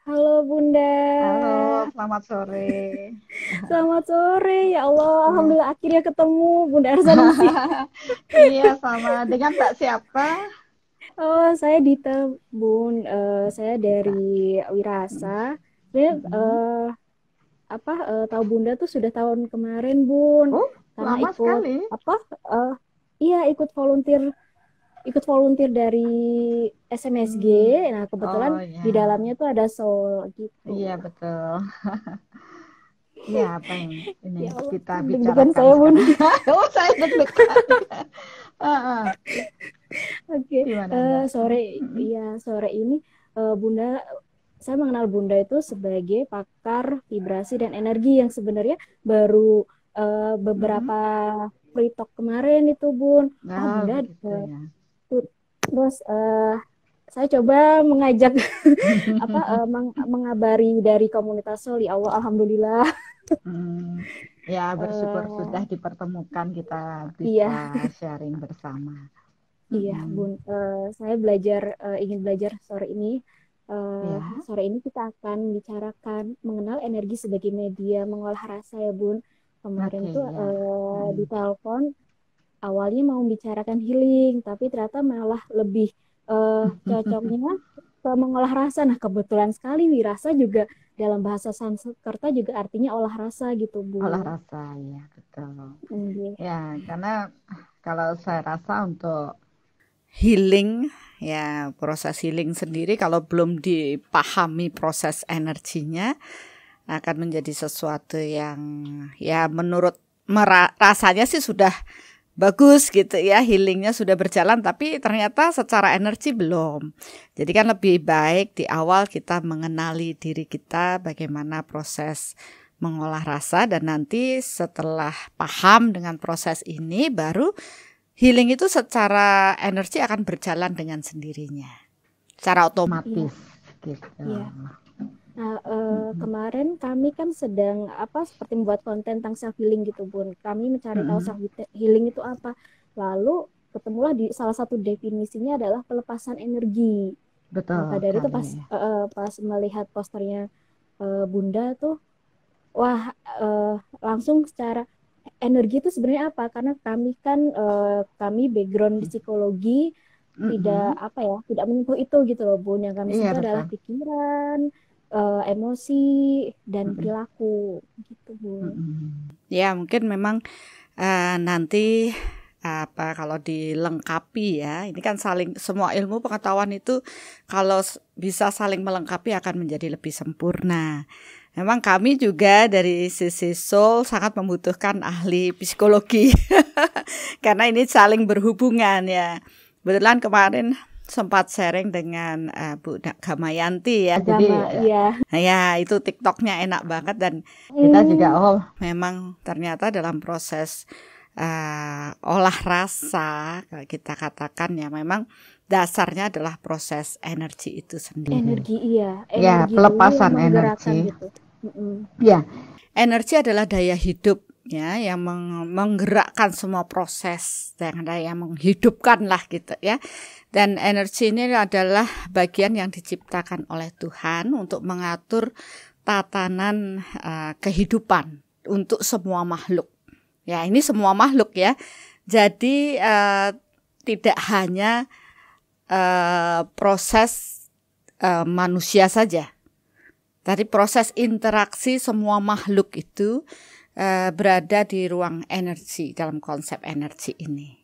Halo Bunda, Halo, selamat sore. selamat sore. Ya Allah, Ya. Alhamdulillah akhirnya ketemu Bunda Arzaningsih. Iya, sama dengan Mbak siapa? Oh, saya Dita, Bun. Saya dari Kita. Wirasa. Saya Mm-mm. tahu Bunda tuh sudah tahun kemarin, Bun. Oh, Karena lama ikut sekali. apa? eh, iya ikut volunteer dari SMSG. Hmm. Nah, kebetulan Oh di ya, dalamnya tuh ada soul gitu. iya betul. Ya, apa yang ini Ya Allah, kita deg-degan bicarakan saya, Bun. sekarang? Oh, saya deg-degan. Ah, ah. Oke, Gimana Mbak? sore Mm-mm. ya sore ini Bunda, saya mengenal Bunda itu sebagai pakar vibrasi dan energi yang sebenarnya baru beberapa Mm-mm. free talk kemarin itu Bun. Ah Oh, Bunda, begitu eh, ya. terus saya coba mengajak mengabari dari komunitas Soli. Allah, alhamdulillah. Hmm. Ya, bersyukur sudah Eh, dipertemukan kita bisa iya. sharing bersama. Iya, Mm-mm. Bun. Saya ingin belajar sore ini. Ya. Sore ini kita akan bicarakan mengenal energi sebagai media mengolah rasa ya, Bun. Kemarin Oke, tuh ya. di Mm-mm. telepon awalnya mau membicarakan healing, tapi ternyata malah lebih cocoknya ke mengolah rasa. Nah, kebetulan sekali wirasa juga dalam bahasa Sanskerta juga artinya olah rasa gitu, Olah Bun. rasa, ya betul. Iya. Ya, karena kalau saya rasa untuk healing, ya proses healing sendiri kalau belum dipahami proses energinya akan menjadi sesuatu yang ya menurut rasanya sih sudah bagus gitu ya, healingnya sudah berjalan, tapi ternyata secara energi belum. Jadi kan lebih baik di awal kita mengenali diri kita bagaimana proses mengolah rasa, dan nanti setelah paham dengan proses ini baru healing itu secara energi akan berjalan dengan sendirinya, secara Iya, otomatis gitu. iya. Nah, Mm-mm. kemarin kami kan sedang seperti membuat konten tentang self healing gitu, Bun. Kami mencari tahu Mm-mm. self healing itu apa. Lalu ketemulah di salah satu definisinya adalah pelepasan energi. Maka Betul dari itu sekali. pas melihat posternya Bunda tuh, wah, eh, langsung secara energi itu sebenarnya apa? Karena kami background di psikologi, tidak Mm-mm. tidak menyentuh itu gitu loh, Bun. Yang kami Iya sentuh adalah betul. pikiran, emosi dan Mm-mm. perilaku gitu, Bun. Mm-mm. Ya mungkin memang nanti apa kalau dilengkapi ya, ini kan saling, semua ilmu pengetahuan itu kalau bisa saling melengkapi akan menjadi lebih sempurna. Memang kami juga dari sisi soul sangat membutuhkan ahli psikologi karena ini saling berhubungan ya. Kebetulan kemarin sempat sharing dengan Bu Gamayanti ya. Jadi Agama, iya. ya itu TikToknya enak banget, dan kita juga Hmm, memang ternyata dalam proses olah rasa, kalau kita katakan ya memang dasarnya adalah proses energi itu sendiri. energi, iya. Ya, Energi dulu yang pelepasan menggerakkan energi. gitu. Mm-mm. Ya, energi adalah daya hidup ya yang menggerakkan semua proses, yang ada yang menghidupkan lah gitu ya. Dan energi ini adalah bagian yang diciptakan oleh Tuhan untuk mengatur tatanan kehidupan untuk semua makhluk. Ya, ini semua makhluk ya. Jadi tidak hanya proses manusia saja. Tadi proses interaksi semua makhluk itu berada di ruang energi dalam konsep energi ini.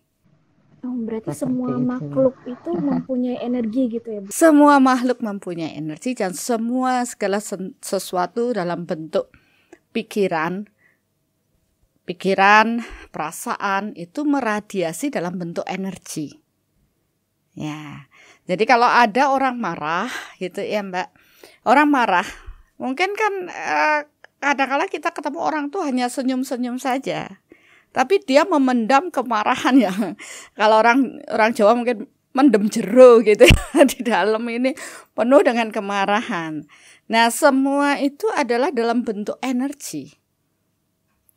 Oh, berarti Seperti semua itu. makhluk itu mempunyai energi gitu ya, Bu? Semua makhluk mempunyai energi, dan semua segala sesuatu dalam bentuk pikiran, perasaan itu meradiasi dalam bentuk energi. Ya. Jadi kalau ada orang marah gitu ya, Mbak. Orang marah, mungkin kan kadang-kala kita ketemu orang tuh hanya senyum-senyum saja. Tapi dia memendam kemarahan ya. Kalau orang orang Jawa mungkin mendem jero gitu ya. Di dalam ini penuh dengan kemarahan. Nah, semua itu adalah dalam bentuk energi.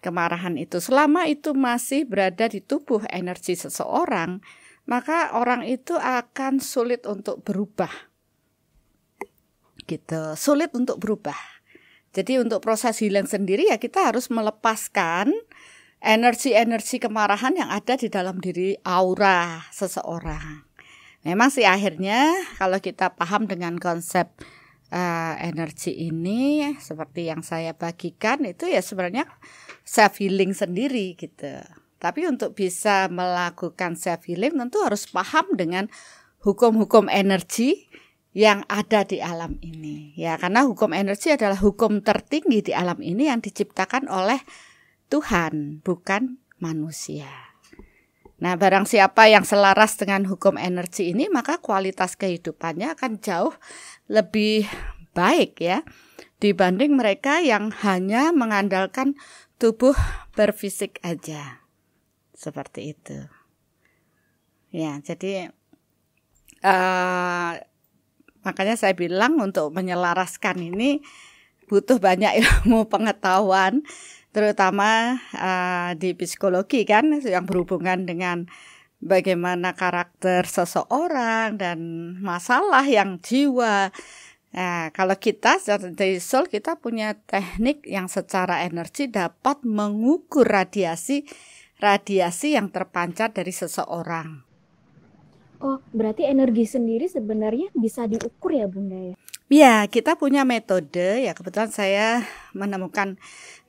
Kemarahan itu selama itu masih berada di tubuh energi seseorang, maka orang itu akan sulit untuk berubah. gitu, sulit untuk berubah. Jadi untuk proses healing sendiri ya kita harus melepaskan energi-energi kemarahan yang ada di dalam diri aura seseorang. Memang sih akhirnya kalau kita paham dengan konsep energi ini seperti yang saya bagikan itu ya sebenarnya self healing sendiri gitu. Tapi untuk bisa melakukan self healing tentu harus paham dengan hukum-hukum energi yang ada di alam ini. Ya, karena hukum energi adalah hukum tertinggi di alam ini yang diciptakan oleh Tuhan, bukan manusia. Nah, barang siapa yang selaras dengan hukum energi ini, maka kualitas kehidupannya akan jauh lebih baik ya dibanding mereka yang hanya mengandalkan tubuh berfisik aja. Seperti itu. Ya, jadi makanya saya bilang untuk menyelaraskan ini butuh banyak ilmu pengetahuan, terutama di psikologi kan yang berhubungan dengan bagaimana karakter seseorang dan masalah yang jiwa. Nah, kalau kita dari Soul kita punya teknik yang secara energi dapat mengukur radiasi yang terpancar dari seseorang. Oh, berarti energi sendiri sebenarnya bisa diukur ya Bunda ya? Ya, kita punya metode ya, kebetulan saya menemukan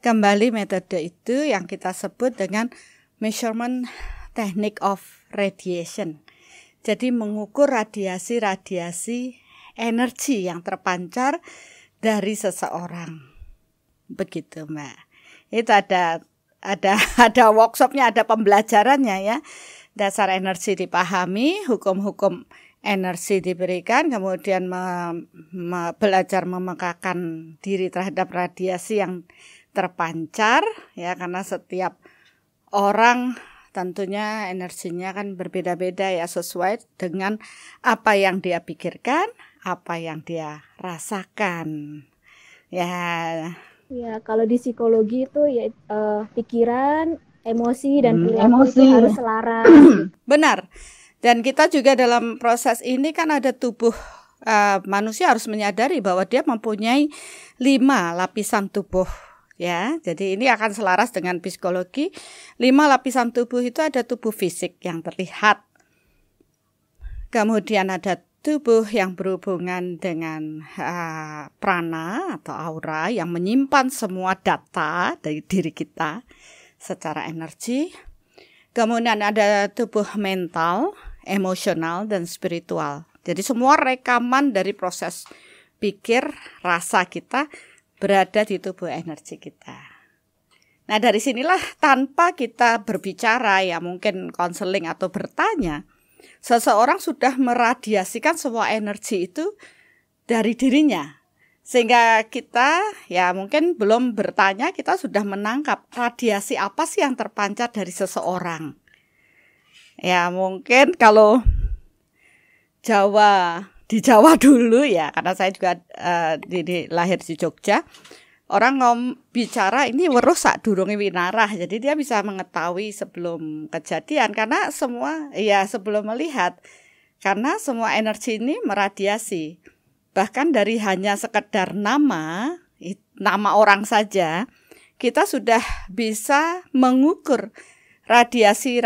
kembali metode itu yang kita sebut dengan measurement technique of radiation. Jadi mengukur radiasi energi yang terpancar dari seseorang. Begitu, Mbak. Itu ada workshopnya, ada pembelajarannya ya. Dasar energi dipahami, hukum-hukum energi diberikan, kemudian belajar memekakan diri terhadap radiasi yang terpancar ya, karena setiap orang tentunya energinya kan berbeda-beda ya, sesuai dengan apa yang dia pikirkan, apa yang dia rasakan. Ya, kalau di psikologi itu ya pikiran, emosi dan perilaku itu harus selaras. Benar. Dan kita juga dalam proses ini kan ada tubuh manusia harus menyadari bahwa dia mempunyai 5 lapisan tubuh ya. Jadi ini akan selaras dengan psikologi. 5 lapisan tubuh itu ada tubuh fisik yang terlihat. Kemudian ada tubuh yang berhubungan dengan prana atau aura yang menyimpan semua data dari diri kita secara energi. Kemudian ada tubuh mental, emosional, dan spiritual. Jadi semua rekaman dari proses pikir, rasa kita berada di tubuh energi kita. Nah, dari sinilah tanpa kita berbicara ya, mungkin konseling atau bertanya, seseorang sudah meradiasikan semua energi itu dari dirinya. Sehingga kita ya mungkin belum bertanya, kita sudah menangkap radiasi apa sih yang terpancar dari seseorang. Ya mungkin kalau di Jawa dulu ya, karena saya juga lahir di Jogja, orang bicara ini weruh sak durunge winarah. Jadi dia bisa mengetahui sebelum kejadian karena sebelum melihat. Karena semua energi ini meradiasi. Bahkan dari hanya sekedar nama orang saja, kita sudah bisa mengukur radiasi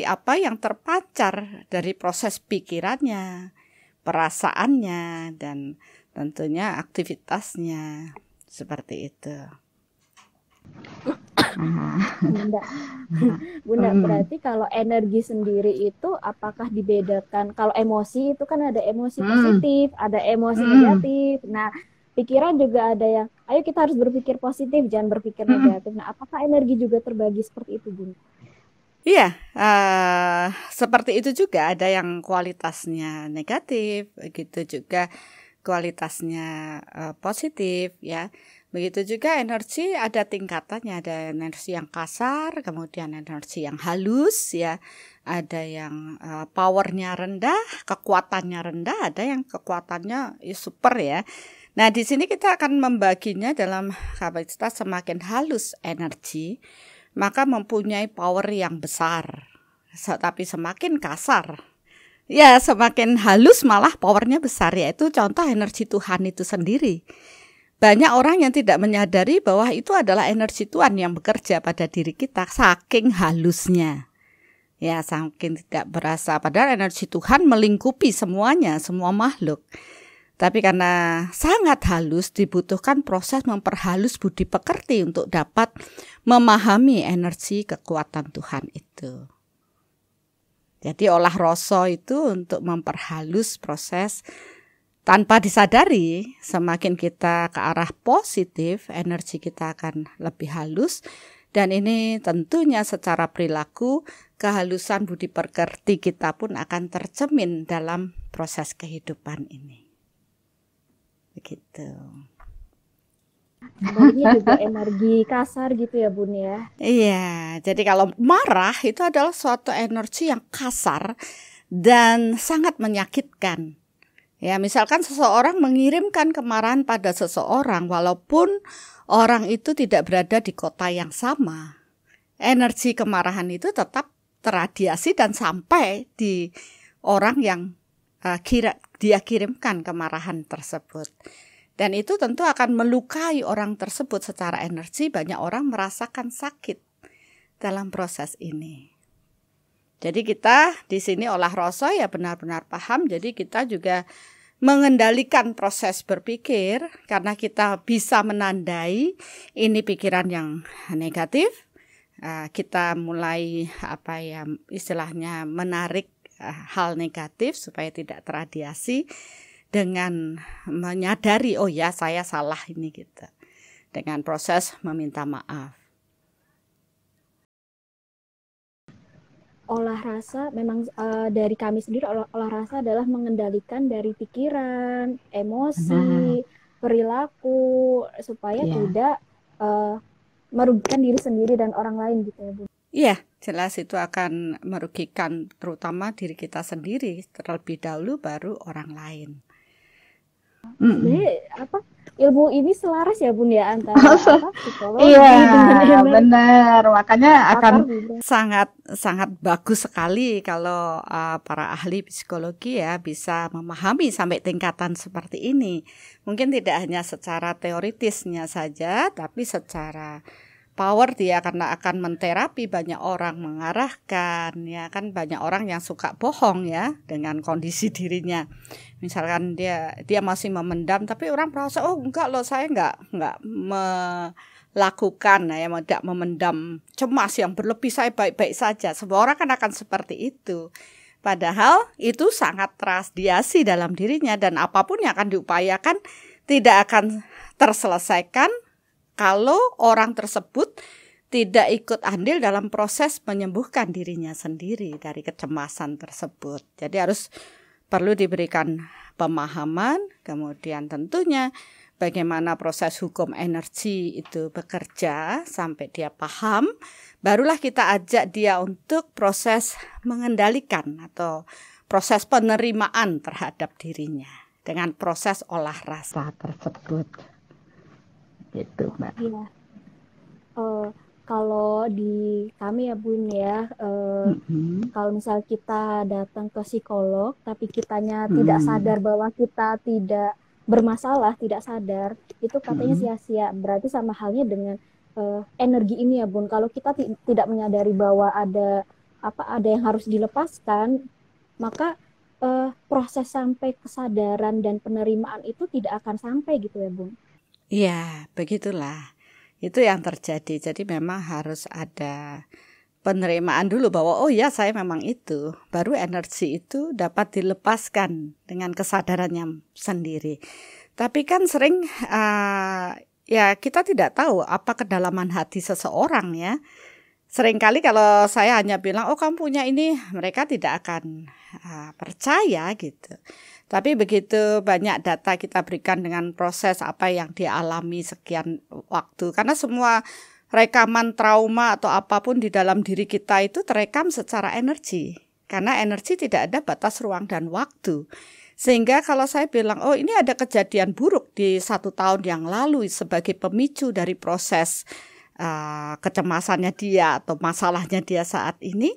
apa yang terpancar dari proses pikirannya, perasaannya, dan tentunya aktivitasnya. Seperti itu. Bunda, berarti kalau energi sendiri itu apakah dibedakan? Kalau emosi itu kan ada emosi positif, ada emosi negatif. Nah, pikiran juga ada yang, ayo kita harus berpikir positif, jangan berpikir negatif. Nah, apakah energi juga terbagi seperti itu, Bunda? Iya, seperti itu juga, ada yang kualitasnya negatif, begitu juga kualitasnya positif ya. Begitu juga energi ada tingkatannya, ada energi yang kasar, kemudian energi yang halus ya. Ada yang powernya rendah, kekuatannya rendah, ada yang kekuatannya super ya. Nah, di sini kita akan membaginya dalam kapasitas semakin halus energi, maka mempunyai power yang besar. Tapi semakin kasar Ya, semakin halus malah powernya besar, yaitu contoh energi Tuhan itu sendiri. Banyak orang yang tidak menyadari bahwa itu adalah energi Tuhan yang bekerja pada diri kita, saking halusnya. Ya, saking tidak berasa, padahal energi Tuhan melingkupi semuanya, semua makhluk. Tapi karena sangat halus, dibutuhkan proses memperhalus budi pekerti untuk dapat memahami energi kekuatan Tuhan itu. Jadi olah rasa itu untuk memperhalus proses tanpa disadari. Semakin kita ke arah positif, energi kita akan lebih halus. Dan ini tentunya secara perilaku, kehalusan budi pekerti kita pun akan tercermin dalam proses kehidupan ini. Begitu. Sebaliknya juga energi kasar gitu ya Bun ya. Iya, jadi kalau marah itu adalah suatu energi yang kasar dan sangat menyakitkan. Ya, misalkan seseorang mengirimkan kemarahan pada seseorang walaupun orang itu tidak berada di kota yang sama. Energi kemarahan itu tetap terradiasi dan sampai di orang yang dia kirimkan kemarahan tersebut. Dan itu tentu akan melukai orang tersebut secara energi. Banyak orang merasakan sakit dalam proses ini. Jadi kita di sini olah rasa ya benar-benar paham. Jadi kita juga mengendalikan proses berpikir karena kita bisa menandai ini pikiran yang negatif. Kita mulai istilahnya menarik hal negatif supaya tidak terradiasi. Dengan menyadari, oh ya saya salah ini gitu. Dengan proses meminta maaf. Olah rasa memang dari kami sendiri olah rasa adalah mengendalikan dari pikiran, emosi, perilaku supaya tidak merugikan diri sendiri dan orang lain gitu ya Bu. Iya, jelas itu akan merugikan terutama diri kita sendiri terlebih dahulu baru orang lain. Sebenarnya ilmu ini selaras ya Bun ya antara psikologi dengan benar, makanya akan sangat bagus sekali kalau para ahli psikologi ya bisa memahami sampai tingkatan seperti ini. Mungkin tidak hanya secara teoritisnya saja, tapi secara power dia karena akan menterapi banyak orang, mengarahkan ya kan, banyak orang yang suka bohong ya dengan kondisi dirinya. Misalkan dia masih memendam tapi orang merasa oh enggak loh saya enggak melakukan ya, tidak memendam cemas yang berlebih, saya baik-baik saja. Semua orang kan akan seperti itu. Padahal itu sangat terradiasi dalam dirinya dan apapun yang akan diupayakan tidak akan terselesaikan kalau orang tersebut tidak ikut andil dalam proses menyembuhkan dirinya sendiri dari kecemasan tersebut. Jadi perlu diberikan pemahaman, kemudian tentunya bagaimana proses hukum energi itu bekerja sampai dia paham, barulah kita ajak dia untuk proses mengendalikan atau proses penerimaan terhadap dirinya dengan proses olah rasa tersebut. Gitu, Mbak. Iya. Kalau di kami ya Bun ya, kalau misal kita datang ke psikolog tapi kitanya tidak sadar bahwa kita tidak bermasalah, tidak sadar, itu katanya sia-sia. Berarti sama halnya dengan energi ini ya Bun. Kalau kita tidak menyadari bahwa ada yang harus dilepaskan, maka proses sampai kesadaran dan penerimaan itu tidak akan sampai gitu ya Bun. Iya, begitulah. Itu yang terjadi. Jadi memang harus ada penerimaan dulu bahwa oh ya saya memang itu. Baru energi itu dapat dilepaskan dengan kesadarannya sendiri. Tapi kan sering ya kita tidak tahu apa kedalaman hati seseorang ya. Seringkali kalau saya hanya bilang oh kamu punya ini, mereka tidak akan percaya gitu. Tapi begitu banyak data kita berikan dengan proses apa yang dia alami sekian waktu. Karena semua rekaman trauma atau apapun di dalam diri kita itu terekam secara energi. Karena energi tidak ada batas ruang dan waktu. Sehingga kalau saya bilang, oh ini ada kejadian buruk di 1 tahun yang lalu sebagai pemicu dari proses kecemasannya dia atau masalahnya dia saat ini.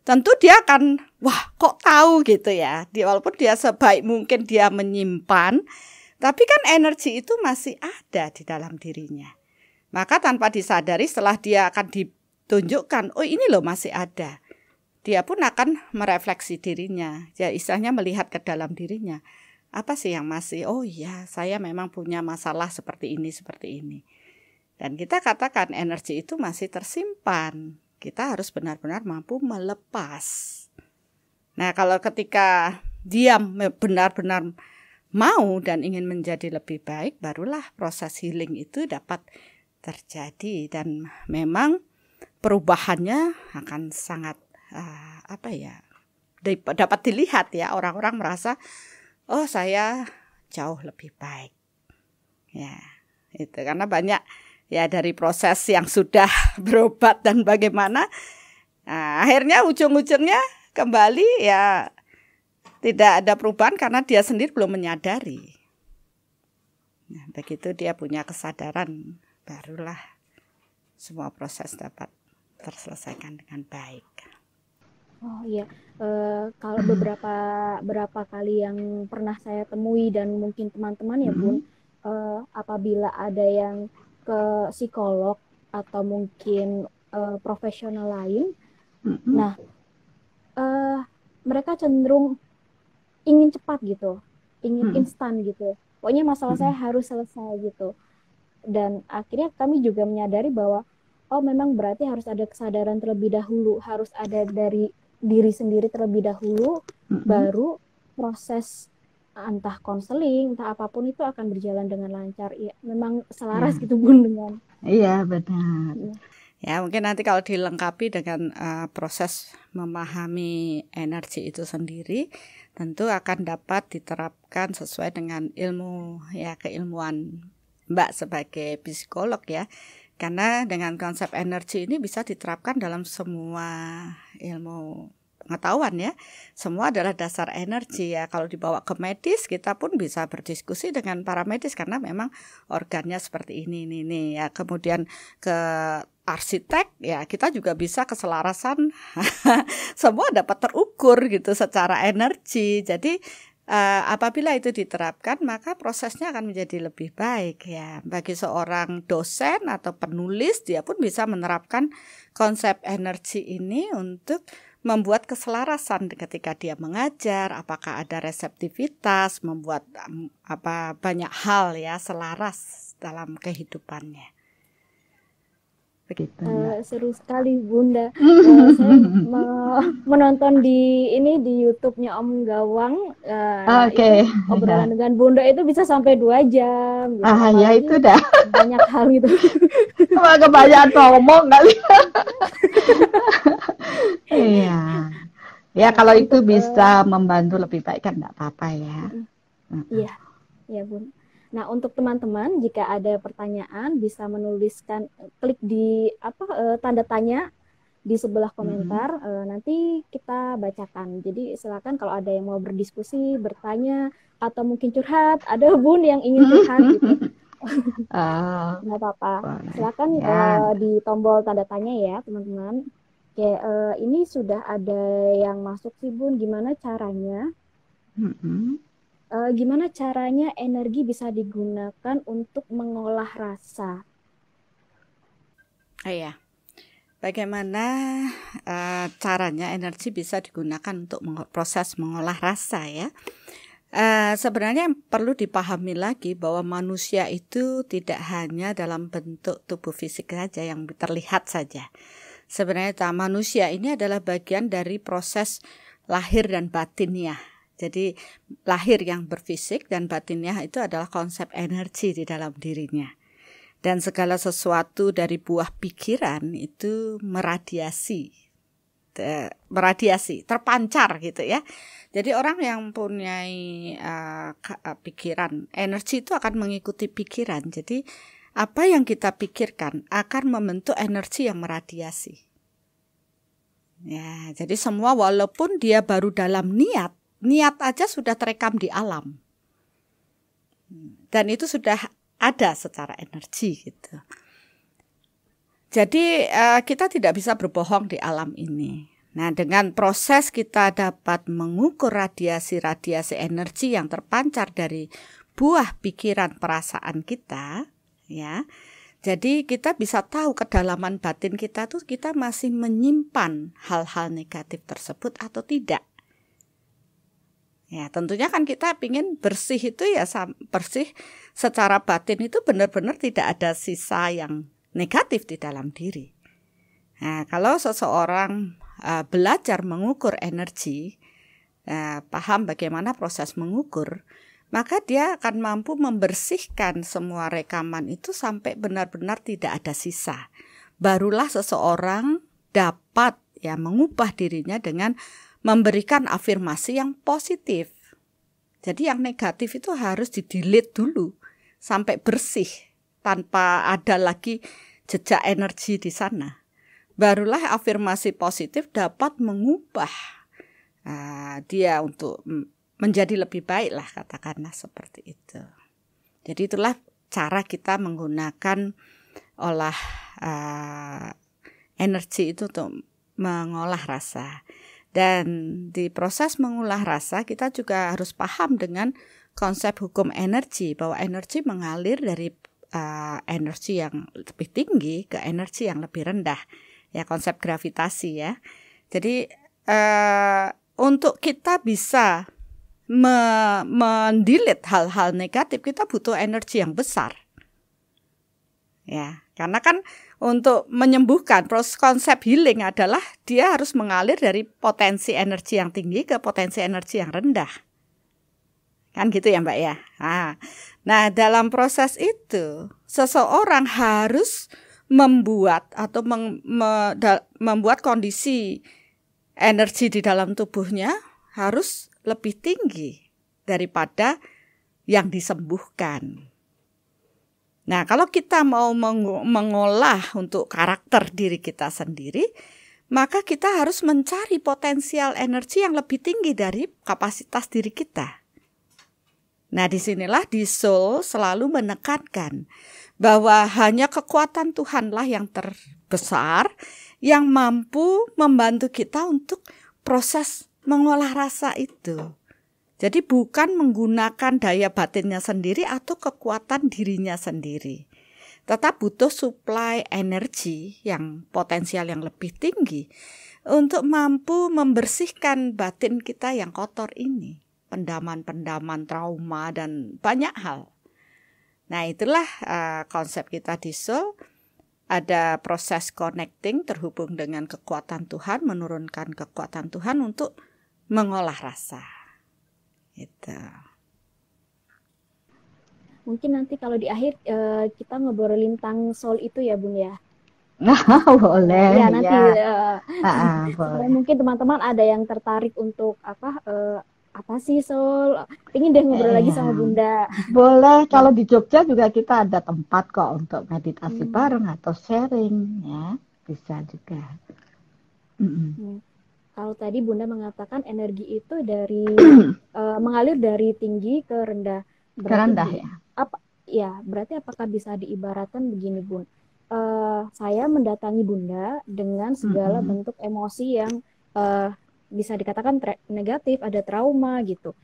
tentu dia akan, wah kok tahu gitu ya. Walaupun dia sebaik mungkin dia menyimpan, tapi kan energi itu masih ada di dalam dirinya. Maka tanpa disadari setelah dia akan ditunjukkan, oh ini loh masih ada. Dia pun akan merefleksi dirinya, ya istilahnya melihat ke dalam dirinya. Apa sih yang masih, oh iya saya memang punya masalah seperti ini. Dan kita katakan energi itu masih tersimpan. Kita harus benar-benar mampu melepas. Nah, kalau ketika dia benar-benar mau dan ingin menjadi lebih baik, barulah proses healing itu dapat terjadi. Dan memang perubahannya akan sangat dapat dilihat ya. Orang-orang merasa, oh saya jauh lebih baik. Ya, itu karena banyak ya dari proses yang sudah berobat dan bagaimana, nah, akhirnya ujung-ujungnya kembali ya tidak ada perubahan karena dia sendiri belum menyadari. Nah, begitu dia punya kesadaran, barulah semua proses dapat terselesaikan dengan baik. Oh iya, kalau beberapa kali yang pernah saya temui dan mungkin teman-teman ya Bun, apabila ada yang ke psikolog atau mungkin profesional lain, nah mereka cenderung ingin cepat gitu, ingin instan gitu. Pokoknya masalah saya harus selesai gitu. Dan akhirnya kami juga menyadari bahwa oh memang berarti harus ada kesadaran terlebih dahulu, harus ada dari diri sendiri terlebih dahulu, baru proses entah konseling, entah apapun itu akan berjalan dengan lancar. Ya, memang selaras gitu Bun dengan. Iya, benar. Ya, mungkin nanti kalau dilengkapi dengan proses memahami energi itu sendiri, tentu akan dapat diterapkan sesuai dengan ilmu ya, keilmuan Mbak sebagai psikolog ya. Karena dengan konsep energi ini bisa diterapkan dalam semua ilmu pengetahuan ya. Semua adalah dasar energi ya. Kalau dibawa ke medis, kita pun bisa berdiskusi dengan para medis karena memang organnya seperti ini ya. Kemudian ke arsitek ya, kita juga bisa keselarasan semua dapat terukur gitu secara energi. Jadi apabila itu diterapkan, maka prosesnya akan menjadi lebih baik ya. Bagi seorang dosen atau penulis, dia pun bisa menerapkan konsep energi ini untuk membuat keselarasan ketika dia mengajar, apakah ada reseptivitas, membuat banyak hal ya selaras dalam kehidupannya. Seru sekali Bunda. Saya menonton di YouTube-nya Om Gawang. Oke. Obrolan dengan Bunda itu bisa sampai 2 jam. Gitu. Ya itu dah. Banyak hal gitu. Kebanyakan ngomong kali. Iya. Ya kalau itu bisa membantu lebih baik kan nggak apa-apa ya. Iya Bun. Nah, untuk teman-teman jika ada pertanyaan bisa menuliskan, klik di tanda tanya di sebelah komentar, nanti kita bacakan. Jadi silakan kalau ada yang mau berdiskusi, bertanya atau mungkin curhat, ada Bun yang ingin curhat gitu. Nggak apa-apa. Silakan di tombol tanda tanya ya, teman-teman. Oke, ini sudah ada yang masuk sih Bun, gimana caranya? Gimana caranya energi bisa digunakan untuk mengolah rasa? Iya. Bagaimana caranya energi bisa digunakan untuk proses mengolah rasa ya? Sebenarnya yang perlu dipahami lagi bahwa manusia itu tidak hanya dalam bentuk tubuh fisik saja yang terlihat saja. Sebenarnya manusia ini adalah bagian dari proses lahir dan batinnya. Jadi lahir yang berfisik dan batinnya itu adalah konsep energi di dalam dirinya. Dan segala sesuatu dari buah pikiran itu meradiasi, terpancar gitu ya. Jadi orang yang mempunyai pikiran, energi itu akan mengikuti pikiran. Jadi apa yang kita pikirkan akan membentuk energi yang meradiasi. Ya, jadi semua walaupun dia baru dalam niat aja sudah terekam di alam. Dan itu sudah ada secara energi gitu. Jadi kita tidak bisa berbohong di alam ini. Nah, dengan proses kita dapat mengukur radiasi-radiasi energi yang terpancar dari buah pikiran perasaan kita, ya. Jadi kita bisa tahu kedalaman batin kita tuh kita masih menyimpan hal-hal negatif tersebut atau tidak. Ya, tentunya kan kita ingin bersih itu ya bersih secara batin itu benar-benar tidak ada sisa yang negatif di dalam diri. Nah, kalau seseorang belajar mengukur energi, paham bagaimana proses mengukur, maka dia akan mampu membersihkan semua rekaman itu sampai benar-benar tidak ada sisa. Barulah seseorang dapat ya mengubah dirinya dengan memberikan afirmasi yang positif. Jadi yang negatif itu harus di-delete dulu sampai bersih tanpa ada lagi jejak energi di sana. Barulah afirmasi positif dapat mengubah dia untuk menjadi lebih baik lah, katakanlah seperti itu. Jadi itulah cara kita menggunakan energi itu untuk mengolah rasa. Dan di proses mengolah rasa kita juga harus paham dengan konsep hukum energi, bahwa energi mengalir dari energi yang lebih tinggi ke energi yang lebih rendah. Ya, konsep gravitasi ya. Jadi untuk kita bisa mendelete hal-hal negatif, kita butuh energi yang besar. Ya, karena kan untuk menyembuhkan, proses konsep healing adalah dia harus mengalir dari potensi energi yang tinggi ke potensi energi yang rendah. Kan gitu ya Mbak ya. Nah, dalam proses itu seseorang harus membuat atau membuat kondisi energi di dalam tubuhnya harus lebih tinggi daripada yang disembuhkan. Nah, kalau kita mau mengolah untuk karakter diri kita sendiri, maka kita harus mencari potensial energi yang lebih tinggi dari kapasitas diri kita. Nah, disinilah di Soul selalu menekankan bahwa hanya kekuatan Tuhanlah yang terbesar yang mampu membantu kita untuk proses mengolah rasa itu. Jadi bukan menggunakan daya batinnya sendiri atau kekuatan dirinya sendiri. Tetap butuh suplai energi yang potensial yang lebih tinggi untuk mampu membersihkan batin kita yang kotor ini. Pendaman-pendaman trauma dan banyak hal. Nah, itulah konsep kita di Soul. Ada proses connecting, terhubung dengan kekuatan Tuhan, menurunkan kekuatan Tuhan untuk mengolah rasa. Itu. Mungkin nanti kalau di akhir kita ngobrolin tentang soul itu ya Bun ya. Boleh ya. Nanti boleh. Mungkin teman-teman ada yang tertarik untuk apa sih soul? Ingin deh ngobrol lagi sama Bunda. Boleh, kalau di Jogja juga kita ada tempat kok untuk meditasi bareng atau sharing ya, bisa juga. Kalau tadi Bunda mengatakan energi itu dari mengalir dari tinggi ke rendah. Ke rendah ya. Berarti apakah bisa diibaratkan begini Bun? Saya mendatangi Bunda dengan segala bentuk emosi yang bisa dikatakan negatif, ada trauma gitu.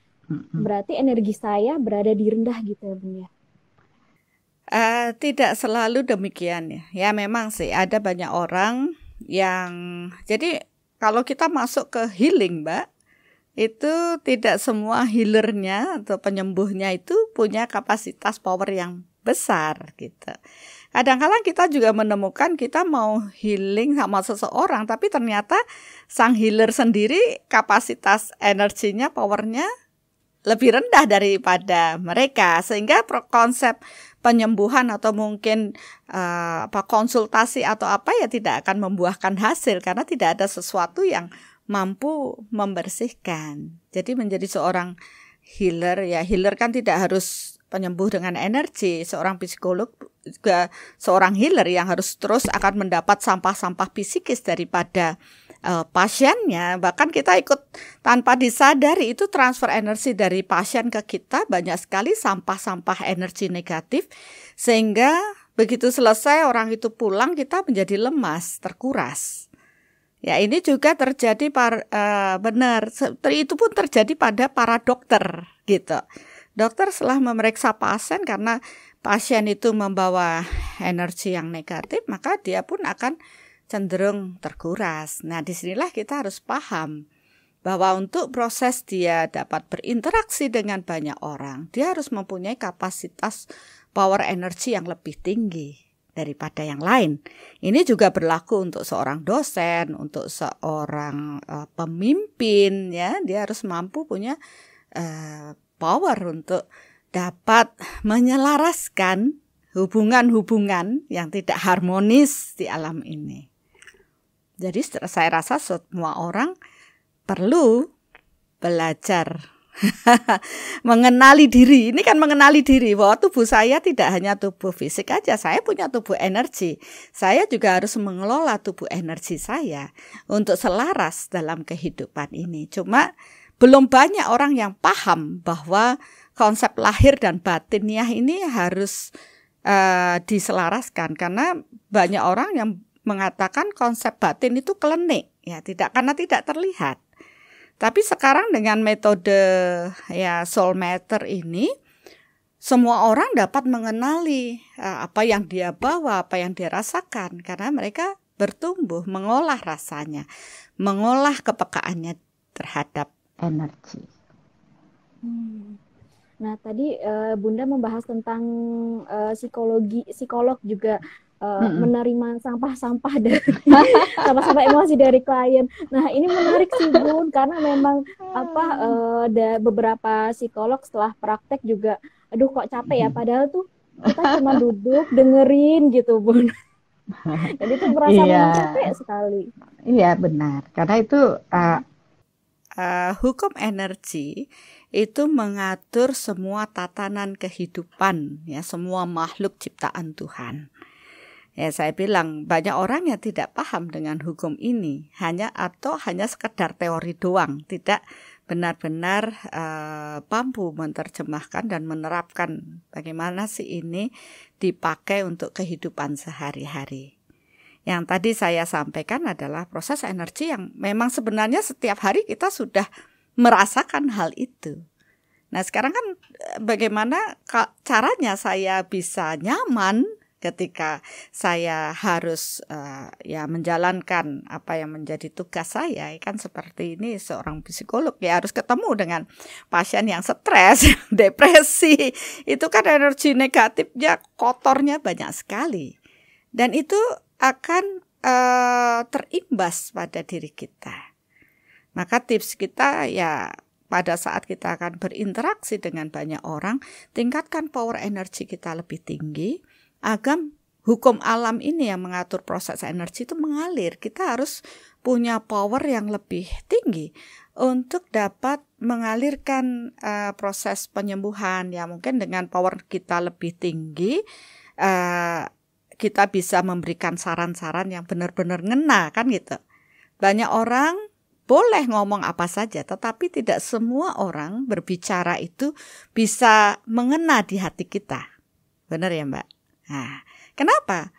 Berarti energi saya berada di rendah gitu ya Bun ya? Tidak selalu demikian ya. Ya memang sih ada banyak orang yang, jadi kalau kita masuk ke healing Mbak, itu tidak semua healernya atau penyembuhnya itu punya kapasitas power yang besar gitu. Kadang-kadang kita juga menemukan kita mau healing sama seseorang, tapi ternyata sang healer sendiri kapasitas energinya, powernya lebih rendah daripada mereka. Sehingga konsep penyembuhan atau mungkin konsultasi atau apa ya tidak akan membuahkan hasil karena tidak ada sesuatu yang mampu membersihkan. Jadi menjadi seorang healer, ya healer kan tidak harus penyembuh dengan energi. Seorang psikolog juga seorang healer yang harus terus akan mendapat sampah-sampah psikis daripada pasiennya. Bahkan kita ikut tanpa disadari itu transfer energi dari pasien ke kita, banyak sekali sampah-sampah energi negatif, sehingga begitu selesai orang itu pulang kita menjadi lemas, terkuras. Ya, ini juga terjadi benar. Itu pun terjadi pada para dokter gitu. Dokter setelah memeriksa pasien, karena pasien itu membawa energi yang negatif, maka dia pun akan cenderung terkuras. Nah, disinilah kita harus paham bahwa untuk proses dia dapat berinteraksi dengan banyak orang, dia harus mempunyai kapasitas power energi yang lebih tinggi daripada yang lain. Ini juga berlaku untuk seorang dosen, untuk seorang pemimpin, ya, dia harus mampu punya power untuk dapat menyelaraskan hubungan-hubungan yang tidak harmonis di alam ini. Jadi saya rasa semua orang perlu belajar mengenali diri. Ini kan mengenali diri, bahwa tubuh saya tidak hanya tubuh fisik aja, saya punya tubuh energi. Saya juga harus mengelola tubuh energi saya untuk selaras dalam kehidupan ini. Cuma belum banyak orang yang paham bahwa konsep lahir dan batiniah ini harus diselaraskan, karena banyak orang yang mengatakan konsep batin itu klinik, ya, karena tidak terlihat. Tapi sekarang dengan metode ya soul matter ini, semua orang dapat mengenali apa yang dia bawa, apa yang dia rasakan, karena mereka bertumbuh, mengolah rasanya, mengolah kepekaannya terhadap energi. Nah, tadi Bunda membahas tentang psikolog juga menerima sampah-sampah dari sampah-sampah emosi dari klien. Nah, ini menarik sih Bun, karena memang ada beberapa psikolog setelah praktek juga, aduh kok capek ya, padahal tuh kita cuma duduk dengerin gitu Bun. Dan itu merasa memang capek sekali. Iya benar, karena itu hukum energi itu mengatur semua tatanan kehidupan, ya, semua makhluk ciptaan Tuhan. Ya, saya bilang banyak orang yang tidak paham dengan hukum ini, hanya sekedar teori doang, tidak benar-benar mampu menerjemahkan dan menerapkan bagaimana sih ini dipakai untuk kehidupan sehari-hari. Yang tadi saya sampaikan adalah proses energi yang memang sebenarnya setiap hari kita sudah merasakan hal itu. Nah, sekarang kan bagaimana caranya saya bisa nyaman ketika saya harus menjalankan apa yang menjadi tugas saya. Kan seperti ini, seorang psikolog ya harus ketemu dengan pasien yang stres, depresi. Itu kan energi negatifnya, kotornya banyak sekali. Dan itu akan terimbas pada diri kita. Maka tips kita ya, pada saat kita akan berinteraksi dengan banyak orang, tingkatkan power energi kita lebih tinggi, agar hukum alam ini yang mengatur proses energi itu mengalir. Kita harus punya power yang lebih tinggi untuk dapat mengalirkan proses penyembuhan. Ya, mungkin dengan power kita lebih tinggi, kita bisa memberikan saran-saran yang benar-benar ngena, kan gitu. Banyak orang boleh ngomong apa saja, tetapi tidak semua orang berbicara itu bisa mengena di hati kita. Benar ya Mbak? Nah, kenapa?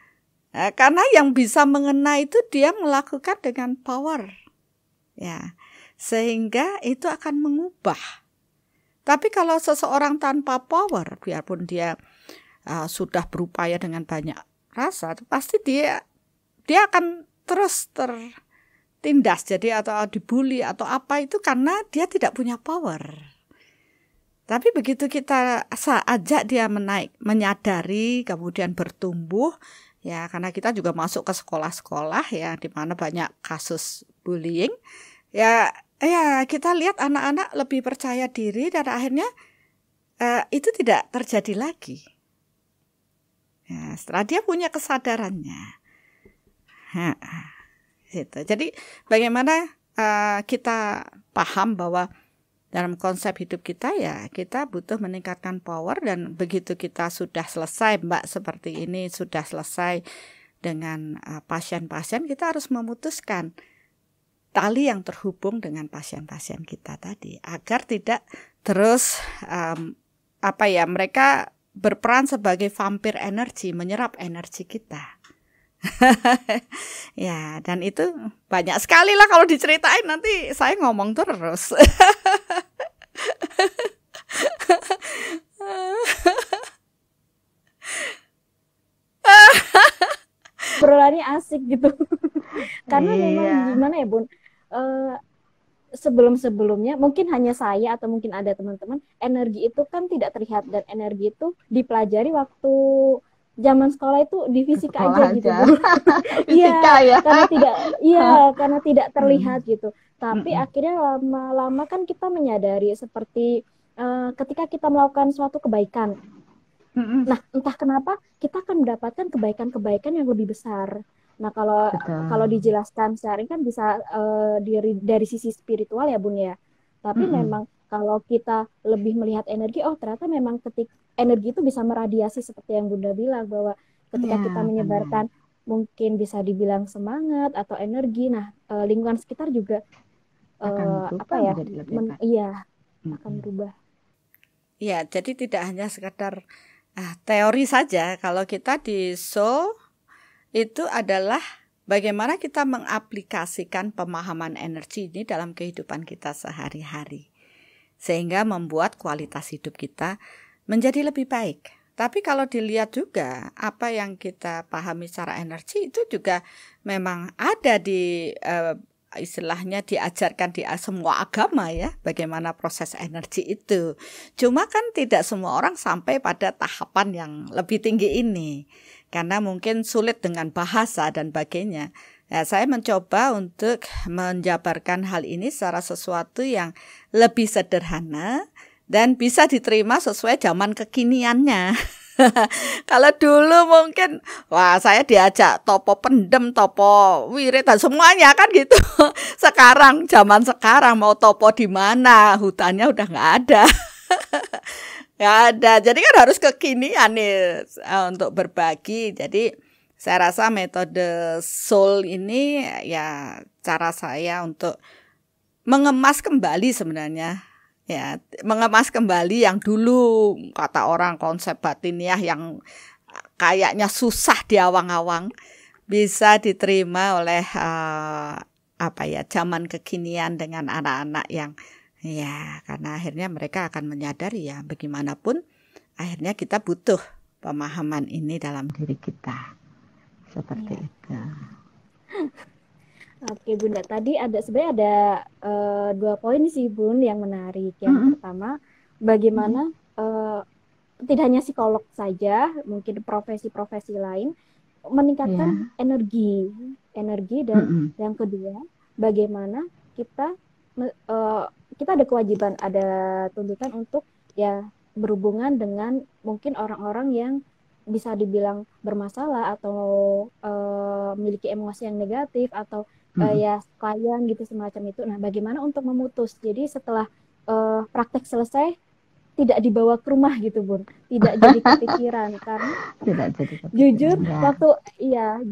Karena yang bisa mengena itu dia melakukan dengan power, ya, sehingga itu akan mengubah. Tapi kalau seseorang tanpa power, biarpun dia sudah berupaya dengan banyak rasa, pasti dia akan terus tertindas, jadi atau dibully atau apa itu karena dia tidak punya power. Tapi begitu kita ajak dia menyadari, kemudian bertumbuh, ya, karena kita juga masuk ke sekolah-sekolah ya, di mana banyak kasus bullying, ya kita lihat anak-anak lebih percaya diri dan akhirnya itu tidak terjadi lagi. Ya, setelah dia punya kesadarannya. Gitu. Jadi bagaimana kita paham bahwa dalam konsep hidup kita ya kita butuh meningkatkan power, dan begitu kita sudah selesai Mbak seperti ini, sudah selesai dengan pasien-pasien, kita harus memutuskan tali yang terhubung dengan pasien-pasien kita tadi agar tidak terus mereka berperan sebagai vampir energi, menyerap energi kita. Ya, dan itu banyak sekali lah kalau diceritain, nanti saya ngomong terus. Obrolannya asik gitu. Karena memang gimana ya Bun, sebelum-sebelumnya mungkin hanya saya atau mungkin ada teman-teman, energi itu kan tidak terlihat, dan energi itu dipelajari waktu zaman sekolah itu di fisika aja gitu Bu. Fisika ya. Karena tidak terlihat gitu. Tapi akhirnya lama-lama kan kita menyadari seperti ketika kita melakukan suatu kebaikan. Nah, entah kenapa kita akan mendapatkan kebaikan-kebaikan yang lebih besar. Nah, kalau dijelaskan secara ini kan bisa dari sisi spiritual ya Bun ya. Tapi memang kalau kita lebih melihat energi, oh ternyata memang energi itu bisa meradiasi seperti yang Bunda bilang, bahwa ketika kita menyebarkan mungkin bisa dibilang semangat atau energi, nah lingkungan sekitar juga akan akan berubah. Ya, jadi tidak hanya sekedar teori saja. Kalau kita di Soul itu adalah bagaimana kita mengaplikasikan pemahaman energi ini dalam kehidupan kita sehari-hari, sehingga membuat kualitas hidup kita menjadi lebih baik. Tapi kalau dilihat juga apa yang kita pahami secara energi itu juga memang ada di istilahnya diajarkan di semua agama ya, bagaimana proses energi itu. Cuma kan tidak semua orang sampai pada tahapan yang lebih tinggi ini, karena mungkin sulit dengan bahasa dan sebagainya. Ya, saya mencoba untuk menjabarkan hal ini secara sesuatu yang lebih sederhana dan bisa diterima sesuai zaman kekiniannya. Kalau dulu mungkin saya diajak topo pendem, topo wirid dan semuanya kan gitu. Sekarang zaman sekarang mau topo di mana, hutannya udah nggak ada. Nggak ada. Jadi kan harus kekinian nih untuk berbagi. Jadi saya rasa metode Soul ini ya cara saya untuk mengemas kembali sebenarnya. Ya, mengemas kembali yang dulu kata orang konsep batiniah yang kayaknya susah di awang-awang bisa diterima oleh zaman kekinian dengan anak-anak yang ya, karena akhirnya mereka akan menyadari ya bagaimanapun akhirnya kita butuh pemahaman ini dalam diri kita. Seperti itu. Oke Bunda, tadi sebenarnya ada 2 poin sih Bun yang menarik. Yang pertama, bagaimana tidak hanya psikolog saja, mungkin profesi-profesi lain meningkatkan energi, dan yang kedua, bagaimana kita ada kewajiban, ada tuntutan untuk ya berhubungan dengan mungkin orang-orang yang bisa dibilang bermasalah atau memiliki emosi yang negatif atau ya klien gitu semacam itu. Nah, bagaimana untuk memutus? Jadi setelah praktek selesai tidak dibawa ke rumah gitu Bun, tidak jadi kepikiran karena jujur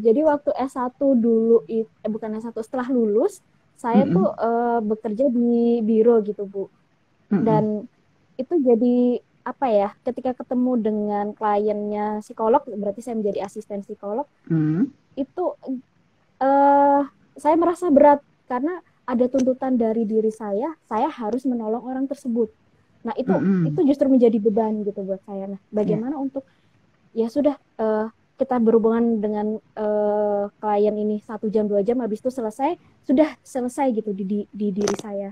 jadi waktu S1 dulu bukan S1, setelah lulus saya tuh bekerja di biro gitu Bu, dan itu jadi apa ya, ketika ketemu dengan kliennya psikolog, berarti saya menjadi asisten psikolog, itu saya merasa berat karena ada tuntutan dari diri saya harus menolong orang tersebut. Nah itu justru menjadi beban gitu buat saya. Nah bagaimana untuk ya sudah kita berhubungan dengan klien ini 1 jam 2 jam, habis itu sudah selesai gitu di diri saya.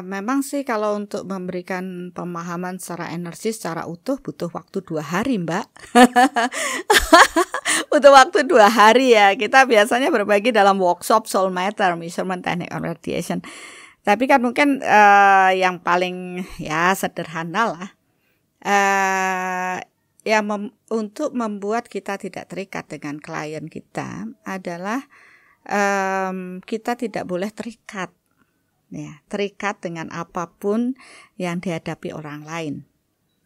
Memang sih kalau untuk memberikan pemahaman secara energi secara utuh butuh waktu 2 hari Mbak. Butuh waktu 2 hari ya. Kita biasanya berbagi dalam workshop Soul Matter, Measurement Technique on Radiation. Tapi kan mungkin yang paling ya sederhana lah. Untuk membuat kita tidak terikat dengan klien kita adalah kita tidak boleh terikat dengan apapun yang dihadapi orang lain.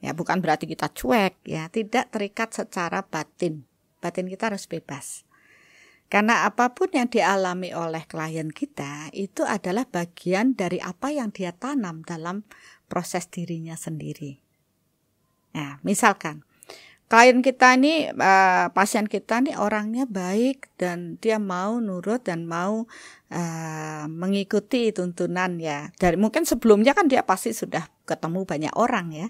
Ya, bukan berarti kita cuek ya, tidak terikat secara batin. Batin kita harus bebas. Karena apapun yang dialami oleh klien kita itu adalah bagian dari apa yang dia tanam dalam proses dirinya sendiri. Nah, misalkan klien kita ini, pasien kita ini orangnya baik dan dia mau nurut dan mau mengikuti tuntunan ya. Dari mungkin sebelumnya kan dia pasti sudah ketemu banyak orang ya.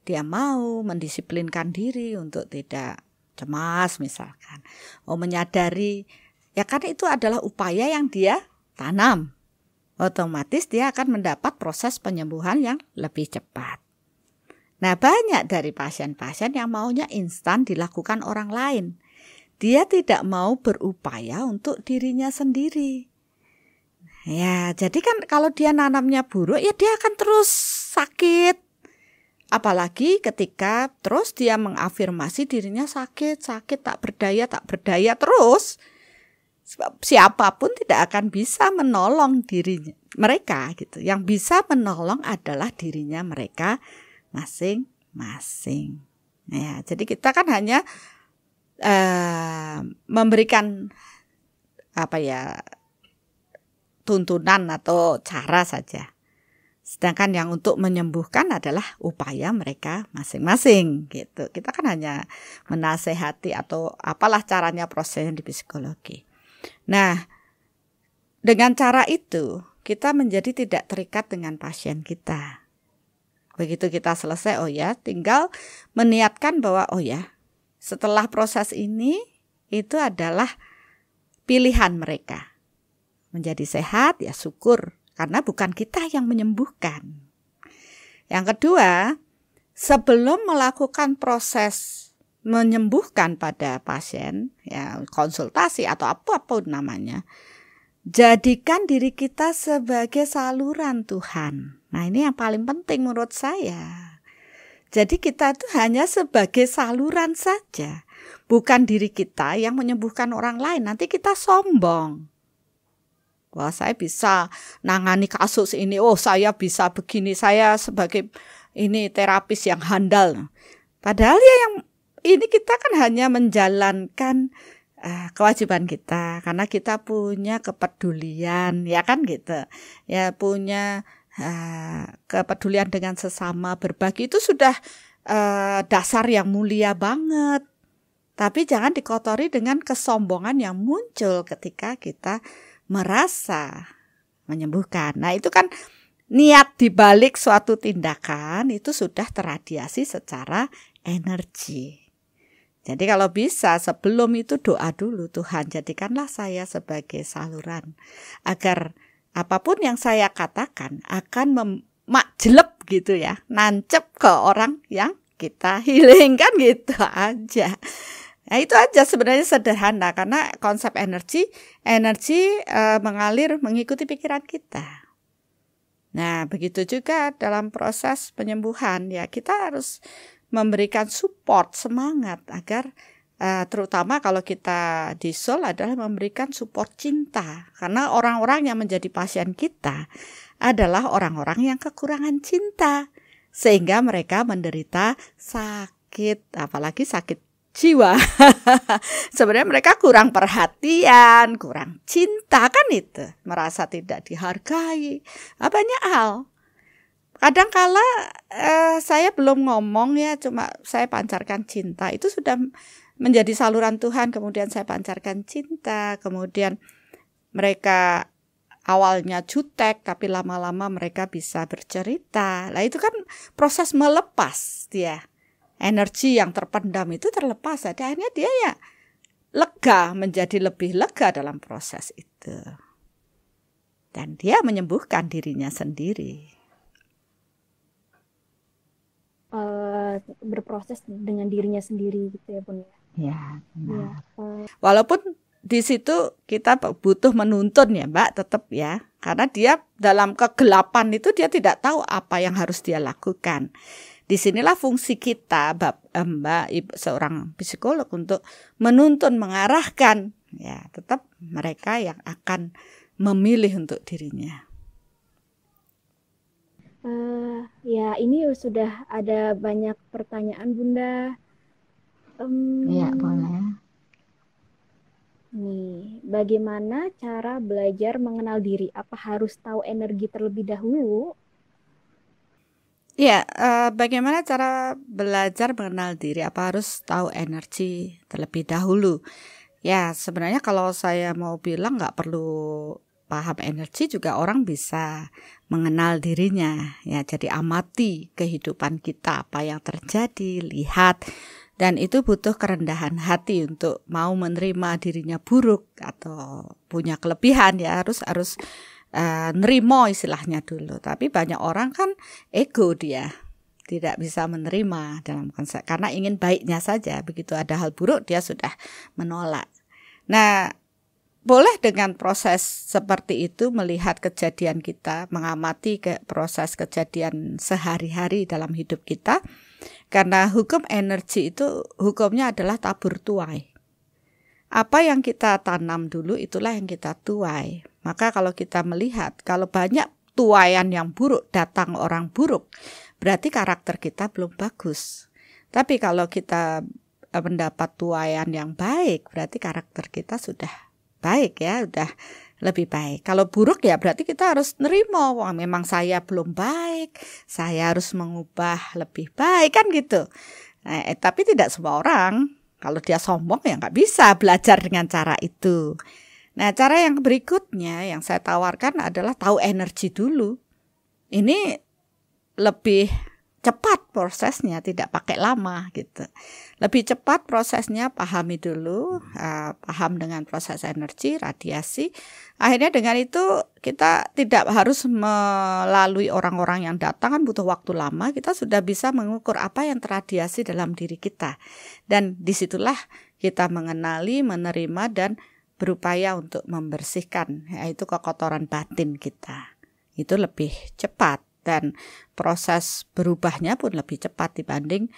Dia mau mendisiplinkan diri untuk tidak cemas misalkan. Menyadari ya, karena itu adalah upaya yang dia tanam. Otomatis dia akan mendapat proses penyembuhan yang lebih cepat. Nah, banyak dari pasien-pasien yang maunya instan dilakukan orang lain. Dia tidak mau berupaya untuk dirinya sendiri. Ya, jadi kan kalau dia nanamnya buruk ya dia akan terus sakit. Apalagi ketika terus dia mengafirmasi dirinya sakit, tak berdaya terus. Siapapun tidak akan bisa menolong dirinya mereka gitu. Yang bisa menolong adalah dirinya mereka masing-masing. Ya, jadi kita kan hanya memberikan tuntunan atau cara saja. Sedangkan yang untuk menyembuhkan adalah upaya mereka masing-masing gitu. Kita kan hanya menasehati atau apalah caranya prosesnya di psikologi. Nah, dengan cara itu kita menjadi tidak terikat dengan pasien kita. Begitu kita selesai, tinggal meniatkan bahwa setelah proses ini itu adalah pilihan mereka. Menjadi sehat ya syukur, karena bukan kita yang menyembuhkan. Yang kedua, sebelum melakukan proses menyembuhkan pada pasien, ya konsultasi atau apapun namanya, jadikan diri kita sebagai saluran Tuhan. Nah, ini yang paling penting menurut saya. Jadi kita itu hanya sebagai saluran saja, bukan diri kita yang menyembuhkan orang lain. Nanti kita sombong. Wah, saya bisa nangani kasus ini. Saya bisa begini. Saya sebagai ini terapis yang handal. Padahal ya yang ini kita kan hanya menjalankan kewajiban kita. Karena kita punya kepedulian. Ya kan gitu. Ya punya kepedulian dengan sesama. Berbagi itu sudah dasar yang mulia banget. Tapi jangan dikotori dengan kesombongan yang muncul ketika kita merasa menyembuhkan. Nah, itu kan niat dibalik suatu tindakan itu sudah terradiasi secara energi. Jadi kalau bisa sebelum itu doa dulu, Tuhan jadikanlah saya sebagai saluran agar apapun yang saya katakan akan makjelep gitu ya, nancep ke orang yang kita healing kan gitu aja. Nah, itu aja sebenarnya sederhana karena konsep energi mengalir mengikuti pikiran kita. Nah, begitu juga dalam proses penyembuhan ya kita harus memberikan support, semangat agar terutama kalau kita di Soul adalah memberikan support cinta. Karena orang-orang yang menjadi pasien kita adalah orang-orang yang kekurangan cinta sehingga mereka menderita sakit, apalagi sakit jiwa. Sebenarnya mereka kurang perhatian, kurang cinta kan itu, merasa tidak dihargai, banyak hal. Kadang kala saya belum ngomong ya, cuma saya pancarkan cinta, itu sudah menjadi saluran Tuhan. Kemudian saya pancarkan cinta, kemudian mereka awalnya jutek, tapi lama-lama mereka bisa bercerita. Nah itu kan proses melepas dia. Energi yang terpendam itu terlepas, akhirnya dia ya lega, menjadi lebih lega dalam proses itu. Dan dia menyembuhkan dirinya sendiri. Berproses dengan dirinya sendiri gitu ya Bun. Ya, benar. Walaupun di situ kita butuh menuntun ya Mbak, tetap ya. Karena dia dalam kegelapan itu dia tidak tahu apa yang harus dia lakukan. Disinilah fungsi kita Mbak seorang psikolog untuk menuntun, mengarahkan. Ya, tetap mereka yang akan memilih untuk dirinya. Ya ini sudah ada banyak pertanyaan Bunda. Iya, boleh. Nih, bagaimana cara belajar mengenal diri? Apa harus tahu energi terlebih dahulu? Ya, bagaimana cara belajar mengenal diri? Apa harus tahu energi terlebih dahulu? Ya, sebenarnya kalau saya mau bilang nggak perlu paham energi juga orang bisa mengenal dirinya. Ya, jadi amati kehidupan kita, apa yang terjadi, lihat. Dan itu butuh kerendahan hati untuk mau menerima dirinya buruk atau punya kelebihan, ya harus nerimo istilahnya dulu. Tapi banyak orang kan ego, dia tidak bisa menerima dalam konsep karena ingin baiknya saja. Begitu ada hal buruk dia sudah menolak. Nah, boleh dengan proses seperti itu melihat kejadian kita, mengamati proses kejadian sehari-hari dalam hidup kita. Karena hukum energi itu hukumnya adalah tabur tuai. Apa yang kita tanam dulu itulah yang kita tuai. Maka kalau kita melihat, kalau banyak tuaian yang buruk, datang orang buruk, berarti karakter kita belum bagus. Tapi kalau kita mendapat tuaian yang baik, berarti karakter kita sudah baik, ya, sudah lebih baik. Kalau buruk ya berarti kita harus nerima, wah memang saya belum baik, saya harus mengubah lebih baik, kan gitu. Tapi tidak semua orang, kalau dia sombong ya nggak bisa belajar dengan cara itu. Nah, cara yang berikutnya yang saya tawarkan adalah tahu energi dulu. Ini lebih cepat prosesnya, tidak pakai lama gitu. Lebih cepat prosesnya, pahami dulu, paham dengan proses energi, radiasi. Akhirnya dengan itu kita tidak harus melalui orang-orang yang datang, kan butuh waktu lama. Kita sudah bisa mengukur apa yang terradiasi dalam diri kita. Dan disitulah kita mengenali, menerima, dan berupaya untuk membersihkan, yaitu kekotoran batin kita. Itu lebih cepat dan proses berubahnya pun lebih cepat dibanding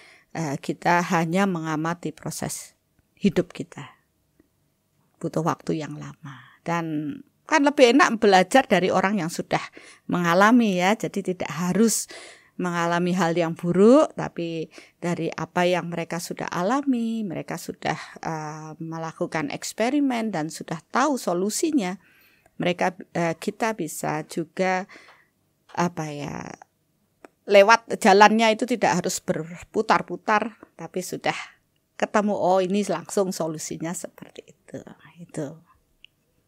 kita hanya mengamati proses hidup kita. Butuh waktu yang lama. Dan kan lebih enak belajar dari orang yang sudah mengalami, ya. Jadi tidak harus mengalami hal yang buruk, tapi dari apa yang mereka sudah alami, mereka sudah melakukan eksperimen dan sudah tahu solusinya. Kita bisa juga lewat jalannya itu tidak harus berputar-putar, tapi sudah ketemu, oh ini langsung solusinya seperti itu. Itu.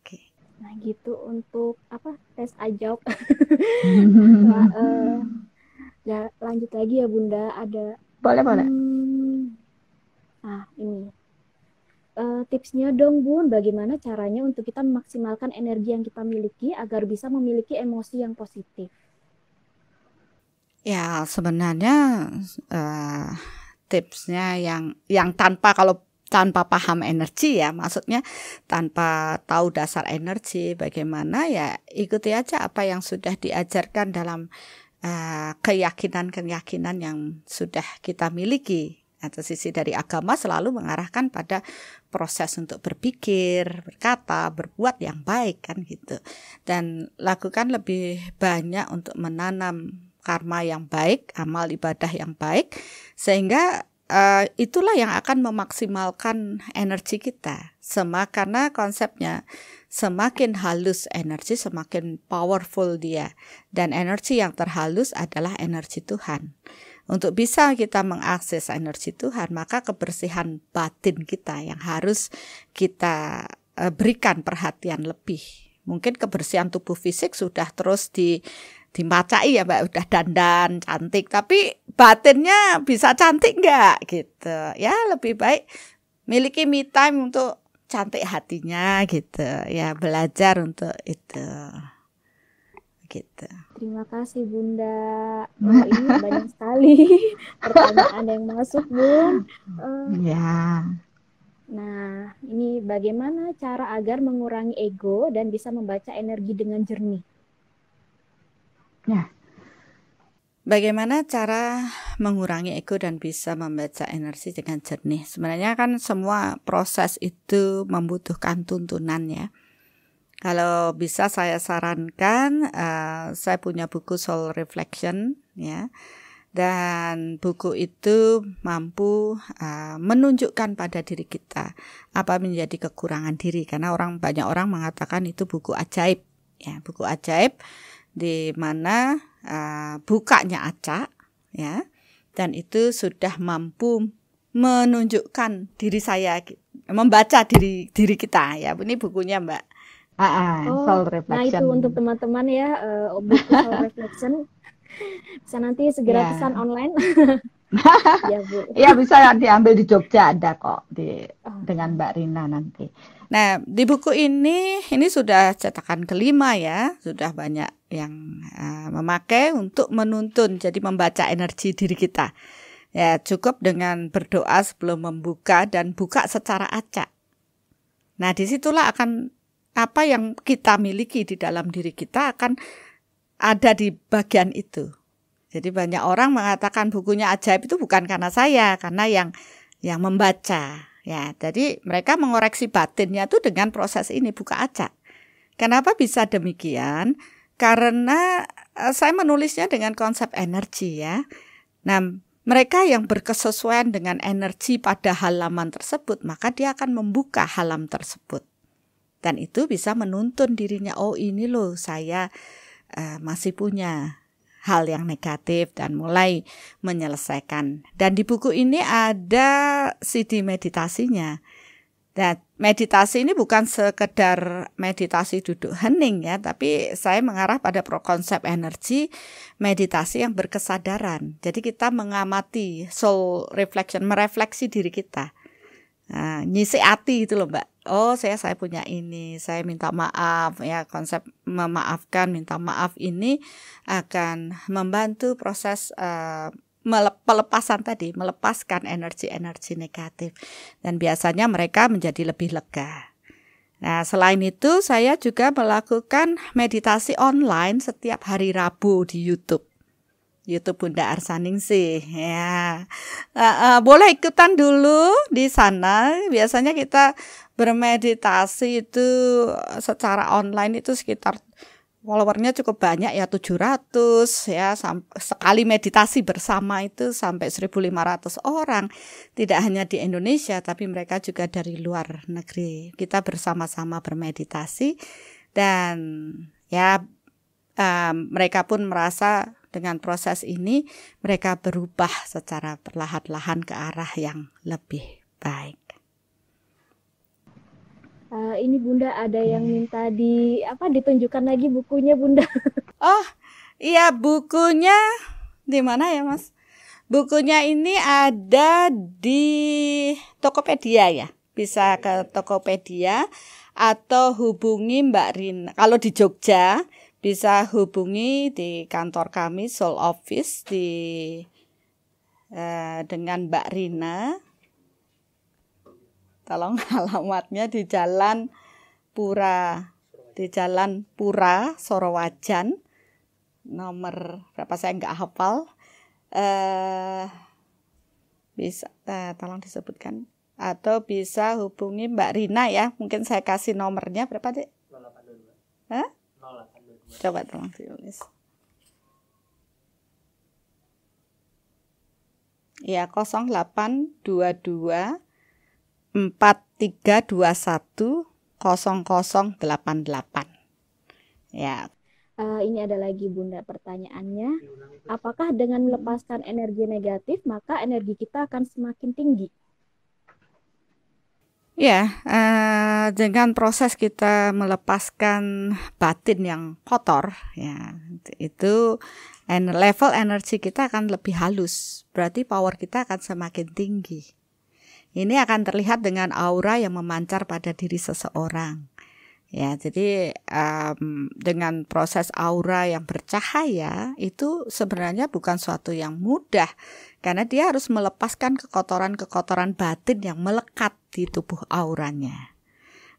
Oke. Nah gitu untuk tes ajab. Ya, lanjut lagi ya Bunda, ada Boleh. Nah ini tipsnya dong Bun, bagaimana caranya untuk kita memaksimalkan energi yang kita miliki agar bisa memiliki emosi yang positif? Ya sebenarnya tipsnya yang tanpa paham energi, ya, maksudnya tanpa tahu dasar energi bagaimana, ya ikuti aja apa yang sudah diajarkan dalam keyakinan yang sudah kita miliki. Atau sisi dari agama selalu mengarahkan pada proses untuk berpikir, berkata, berbuat yang baik, kan gitu. Dan lakukan lebih banyak untuk menanam karma yang baik, amal ibadah yang baik, sehingga itulah yang akan memaksimalkan energi kita. Karena konsepnya semakin halus energi, semakin powerful dia. Dan energi yang terhalus adalah energi Tuhan. Untuk bisa kita mengakses energi Tuhan, maka kebersihan batin kita yang harus kita berikan perhatian lebih. Mungkin kebersihan tubuh fisik sudah terus dimacai, ya Mbak, udah dandan cantik, tapi batinnya bisa cantik enggak gitu. Ya lebih baik miliki me time untuk cantik hatinya gitu. Ya belajar untuk itu. Gitu. Terima kasih Bunda. Ini banyak sekali pertanyaan yang masuk, Bun. Ya. Nah, ini bagaimana cara agar mengurangi ego dan bisa membaca energi dengan jernih? Ya. Bagaimana cara mengurangi ego dan bisa membaca energi dengan jernih? Sebenarnya kan semua proses itu membutuhkan tuntunan, ya. Kalau bisa saya sarankan, saya punya buku Soul Reflection, ya. Dan buku itu mampu menunjukkan pada diri kita apa menjadi kekurangan diri, karena banyak orang mengatakan itu buku ajaib, ya, buku ajaib di mana bukanya acak, ya. Dan itu sudah mampu menunjukkan diri saya, membaca diri kita ya. Ini bukunya Mbak. Soul Nah itu Reflection. untuk teman-teman ya, buku Soul Reflection bisa nanti segera pesan online. Ya Bu. Ya bisa diambil di Jogja, ada kok dengan Mbak Rina nanti. Nah, di buku ini sudah cetakan kelima ya, sudah banyak yang memakai untuk menuntun, jadi membaca energi diri kita. Ya, cukup dengan berdoa sebelum membuka dan buka secara acak. Nah, disitulah akan apa yang kita miliki di dalam diri kita akan ada di bagian itu. Jadi banyak orang mengatakan bukunya ajaib itu bukan karena saya, karena yang membaca. Ya, jadi mereka mengoreksi batinnya itu dengan proses ini, buka acak. Kenapa bisa demikian? Karena saya menulisnya dengan konsep energi ya. Nah, mereka yang berkesesuaian dengan energi pada halaman tersebut, maka dia akan membuka halaman tersebut. Dan itu bisa menuntun dirinya, oh ini loh saya masih punya hal yang negatif dan mulai menyelesaikan. Dan di buku ini ada CD meditasinya. Dan meditasi ini bukan sekedar meditasi duduk hening ya, tapi saya mengarah pada konsep energi meditasi yang berkesadaran. Jadi kita mengamati soul reflection, merefleksi diri kita. Nah, nyisi hati itu loh Mbak. Oh saya punya ini, saya minta maaf ya. Konsep memaafkan, minta maaf ini akan membantu proses pelepasan tadi, melepaskan energi-energi negatif. Dan biasanya mereka menjadi lebih lega. Nah selain itu saya juga melakukan meditasi online setiap hari Rabu di YouTube Bunda Arsaningsih ya. Boleh ikutan dulu di sana. Biasanya kita bermeditasi itu secara online itu sekitar followernya cukup banyak ya, 700 ya. Sekali meditasi bersama itu sampai 1.500 orang. Tidak hanya di Indonesia tapi mereka juga dari luar negeri. Kita bersama-sama bermeditasi dan ya mereka pun merasa dengan proses ini mereka berubah secara perlahan-lahan ke arah yang lebih baik. Ini Bunda ada yang minta ditunjukkan lagi bukunya Bunda. Oh iya, bukunya di mana ya Mas? Bukunya ini ada di Tokopedia ya. Bisa ke Tokopedia atau hubungi Mbak Rina. Kalau di Jogja bisa hubungi di kantor kami Soul Office dengan Mbak Rina. Tolong alamatnya di Jalan Pura Sorowajan. Nomor berapa saya nggak hafal. Bisa tolong disebutkan atau bisa hubungi Mbak Rina ya. Mungkin saya kasih nomornya berapa Dek? 0822. Hah? 0822. Coba tolong ditulis. Ya, 0822 4321 0088. Ya. Ini ada lagi Bunda pertanyaannya. Apakah dengan melepaskan energi negatif maka energi kita akan semakin tinggi? Ya, dengan proses kita melepaskan batin yang kotor, ya itu level energi kita akan lebih halus. Berarti power kita akan semakin tinggi. Ini akan terlihat dengan aura yang memancar pada diri seseorang. Ya, jadi dengan proses aura yang bercahaya itu sebenarnya bukan suatu yang mudah karena dia harus melepaskan kekotoran-kekotoran batin yang melekat di tubuh auranya.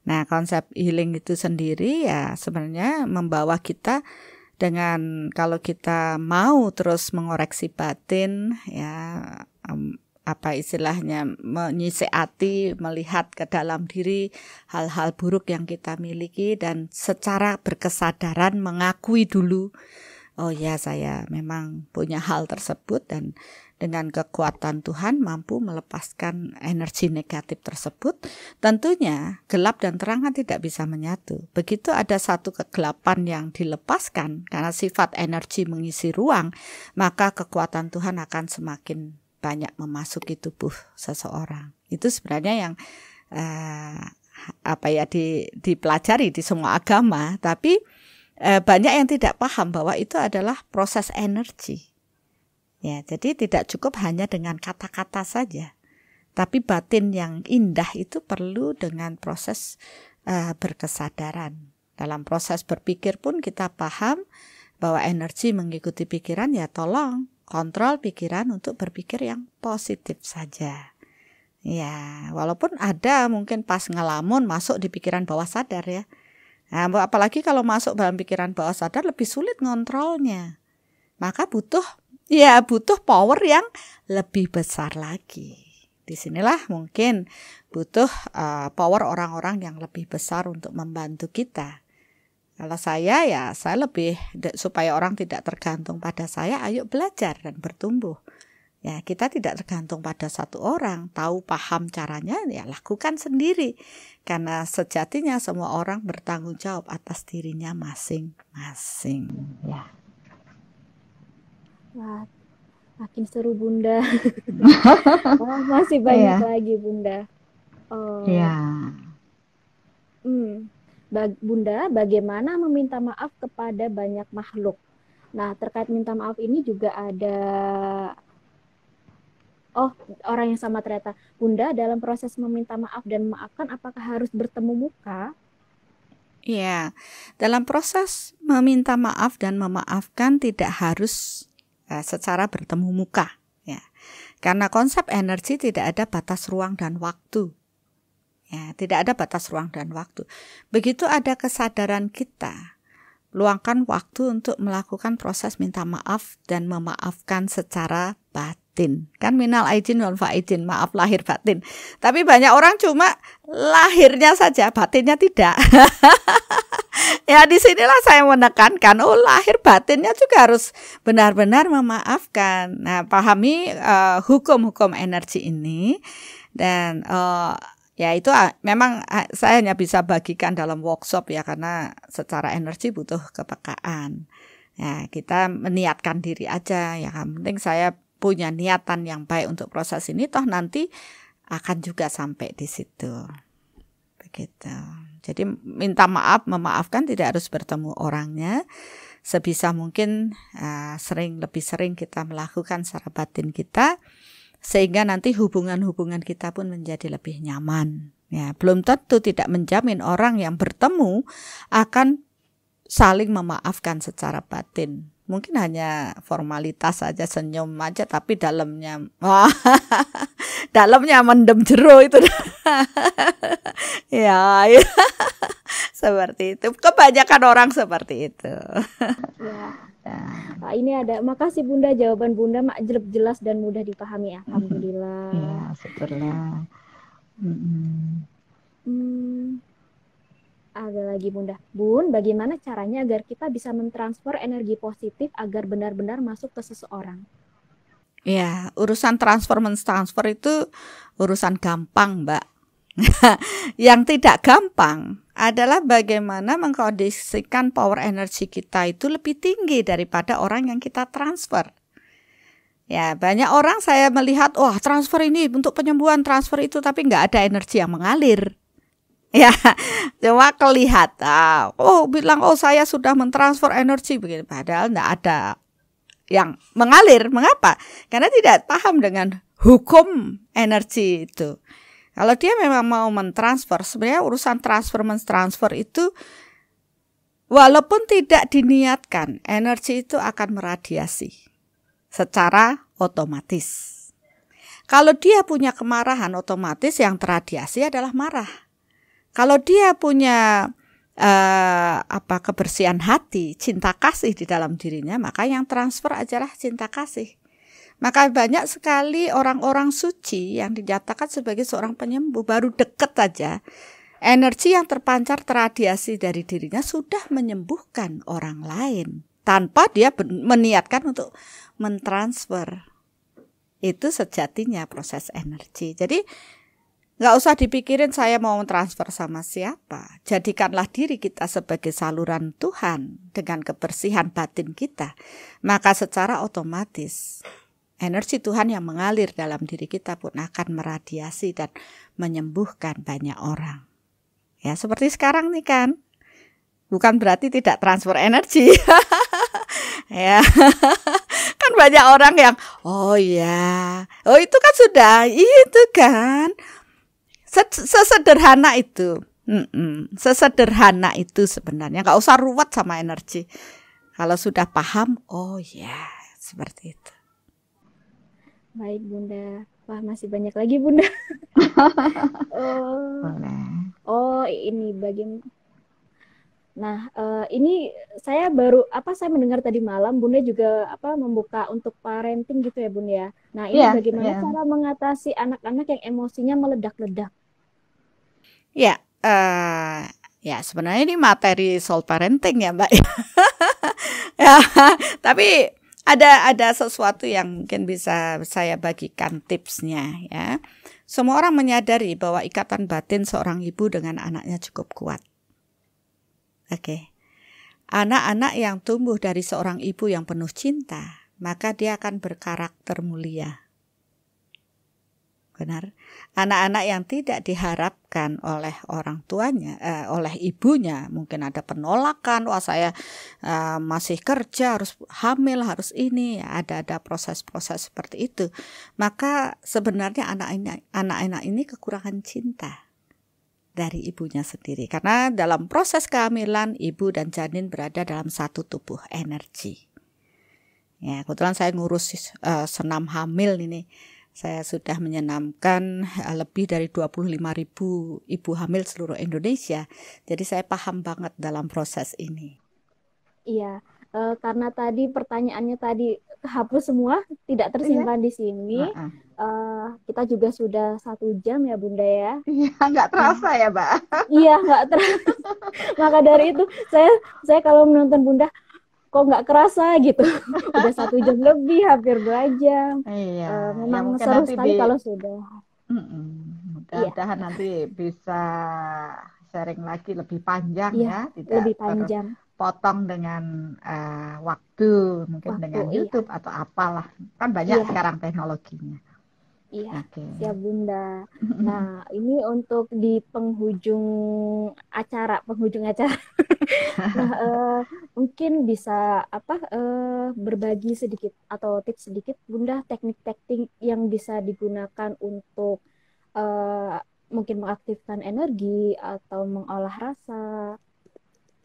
Nah, konsep healing itu sendiri ya sebenarnya membawa kita dengan kalau kita mau terus mengoreksi batin ya apa istilahnya menyisik hati, melihat ke dalam diri hal-hal buruk yang kita miliki dan secara berkesadaran mengakui dulu oh ya, saya memang punya hal tersebut dan dengan kekuatan Tuhan mampu melepaskan energi negatif tersebut. Tentunya gelap dan terang kan tidak bisa menyatu. Begitu ada satu kegelapan yang dilepaskan karena sifat energi mengisi ruang, maka kekuatan Tuhan akan semakin banyak memasuki tubuh seseorang. Itu sebenarnya yang dipelajari di semua agama, tapi banyak yang tidak paham bahwa itu adalah proses energi. Ya, jadi tidak cukup hanya dengan kata-kata saja, tapi batin yang indah itu perlu dengan proses berkesadaran. Dalam proses berpikir pun kita paham bahwa energi mengikuti pikiran, ya tolong kontrol pikiran untuk berpikir yang positif saja. Ya, walaupun ada mungkin pas ngelamun masuk di pikiran bawah sadar ya. Nah, apalagi kalau masuk dalam pikiran bawah sadar lebih sulit ngontrolnya. Maka butuh power yang lebih besar lagi. Disinilah mungkin butuh power orang-orang yang lebih besar untuk membantu kita. Kalau saya lebih supaya orang tidak tergantung pada saya, ayo belajar dan bertumbuh. Ya, kita tidak tergantung pada satu orang, tahu paham caranya, ya lakukan sendiri. Karena sejatinya semua orang bertanggung jawab atas dirinya masing-masing. Ya. Wah, makin seru Bunda. Masih banyak lagi Bunda. Bunda, bagaimana meminta maaf kepada banyak makhluk? Nah, terkait minta maaf ini juga ada orang yang sama ternyata. Bunda, dalam proses meminta maaf dan memaafkan, apakah harus bertemu muka? Iya, dalam proses meminta maaf dan memaafkan tidak harus secara bertemu muka. Ya, karena konsep energi tidak ada batas ruang dan waktu. Ya, tidak ada batas ruang dan waktu. Begitu ada kesadaran kita, luangkan waktu untuk melakukan proses minta maaf dan memaafkan secara batin. Kan minal aidin wal faidin, maaf lahir batin. Tapi banyak orang cuma lahirnya saja, batinnya tidak. Ya, disinilah saya menekankan, lahir batinnya juga harus benar-benar memaafkan. Nah, pahami hukum-hukum energi ini dan ya itu memang saya hanya bisa bagikan dalam workshop ya, karena secara energi butuh kepekaan. Ya, kita meniatkan diri aja ya, yang penting saya punya niatan yang baik untuk proses ini, toh nanti akan juga sampai di situ. Begitu. Jadi minta maaf, memaafkan tidak harus bertemu orangnya. Sebisa mungkin lebih sering kita melakukan secara batin kita, sehingga nanti hubungan-hubungan kita pun menjadi lebih nyaman. Ya, belum tentu, tidak menjamin orang yang bertemu akan saling memaafkan secara batin. Mungkin hanya formalitas saja, senyum aja, tapi dalamnya mendem jero itu. ya, seperti itu. Kebanyakan orang seperti itu. Ya. Nah, ini ada, makasih Bunda, jawaban Bunda jelas dan mudah dipahami. Alhamdulillah. Ya, syukurlah. Ada lagi Bunda. Bun, bagaimana caranya agar kita bisa mentransfer energi positif agar benar-benar masuk ke seseorang? Ya, urusan transfer itu urusan gampang, Mbak. Yang tidak gampang adalah bagaimana mengkondisikan power energi kita itu lebih tinggi daripada orang yang kita transfer. Ya, banyak orang saya melihat, transfer ini untuk penyembuhan, transfer itu, tapi nggak ada energi yang mengalir. Ya, cuma kelihatan. Bilang, saya sudah mentransfer energi begitu, padahal nggak ada yang mengalir. Mengapa? Karena tidak paham dengan hukum energi itu. Kalau dia memang mau mentransfer, sebenarnya urusan transfer itu walaupun tidak diniatkan, energi itu akan meradiasi secara otomatis. Kalau dia punya kemarahan, otomatis yang teradiasi adalah marah. Kalau dia punya kebersihan hati, cinta kasih di dalam dirinya, maka yang transfer adalah cinta kasih. Maka banyak sekali orang-orang suci yang dinyatakan sebagai seorang penyembuh, baru dekat saja, energi yang terpancar teradiasi dari dirinya sudah menyembuhkan orang lain. tanpa dia meniatkan untuk mentransfer. Itu sejatinya proses energi. Jadi nggak usah dipikirin saya mau transfer sama siapa. Jadikanlah diri kita sebagai saluran Tuhan dengan kebersihan batin kita. Maka secara otomatis energi Tuhan yang mengalir dalam diri kita pun akan meradiasi dan menyembuhkan banyak orang. Ya seperti sekarang nih kan. Bukan berarti tidak transfer energi. Ya. Kan banyak orang yang oh ya, oh itu kan sudah, itu kan sesederhana itu, sesederhana itu sebenarnya, nggak usah ruwet sama energi. Kalau sudah paham, oh ya seperti itu. Baik Bunda, wah masih banyak lagi Bunda. Oh ini bagian. Nah, ini saya saya mendengar tadi malam Bunda juga membuka untuk parenting gitu ya Bunda ya. Nah, ini bagaimana cara mengatasi anak-anak yang emosinya meledak-ledak? Ya, ya sebenarnya ini materi soal parenting ya Mbak. Ya, tapi ada sesuatu yang mungkin bisa saya bagikan tipsnya ya. Semua orang menyadari bahwa ikatan batin seorang ibu dengan anaknya cukup kuat. Oke. Anak-anak yang tumbuh dari seorang ibu yang penuh cinta, maka dia akan berkarakter mulia. Benar. Anak-anak yang tidak diharapkan oleh orang tuanya, oleh ibunya, mungkin ada penolakan, wah saya masih kerja, harus hamil, harus ini, ada proses-proses seperti itu. Maka sebenarnya anak-anak ini kekurangan cinta dari ibunya sendiri. Karena dalam proses kehamilan, ibu dan janin berada dalam satu tubuh energi. Ya, kebetulan saya ngurus senam hamil ini. Saya sudah menyenamkan lebih dari 25.000 ibu hamil seluruh Indonesia. Jadi saya paham banget dalam proses ini. Iya, karena tadi pertanyaannya tadi hapus semua, tidak tersimpan di sini. Kita juga sudah 1 jam ya Bunda ya. Iya, nggak terasa ya Mbak. Iya, nggak terasa. Maka dari itu saya kalau menonton Bunda kok nggak kerasa gitu. Udah 1 jam lebih, hampir 2 jam. Iya, Memang ya seru sekali kalau sudah. Mudah-mudahan nanti bisa sharing lagi lebih panjang ya, tidak lebih panjang. Potong dengan waktu, mungkin dengan YouTube atau apalah, kan banyak sekarang teknologinya. Iya, siap Bunda. Nah, ini untuk di penghujung acara. Nah, mungkin bisa berbagi sedikit atau tips sedikit Bunda, teknik-teknik yang bisa digunakan untuk mungkin mengaktifkan energi atau mengolah rasa,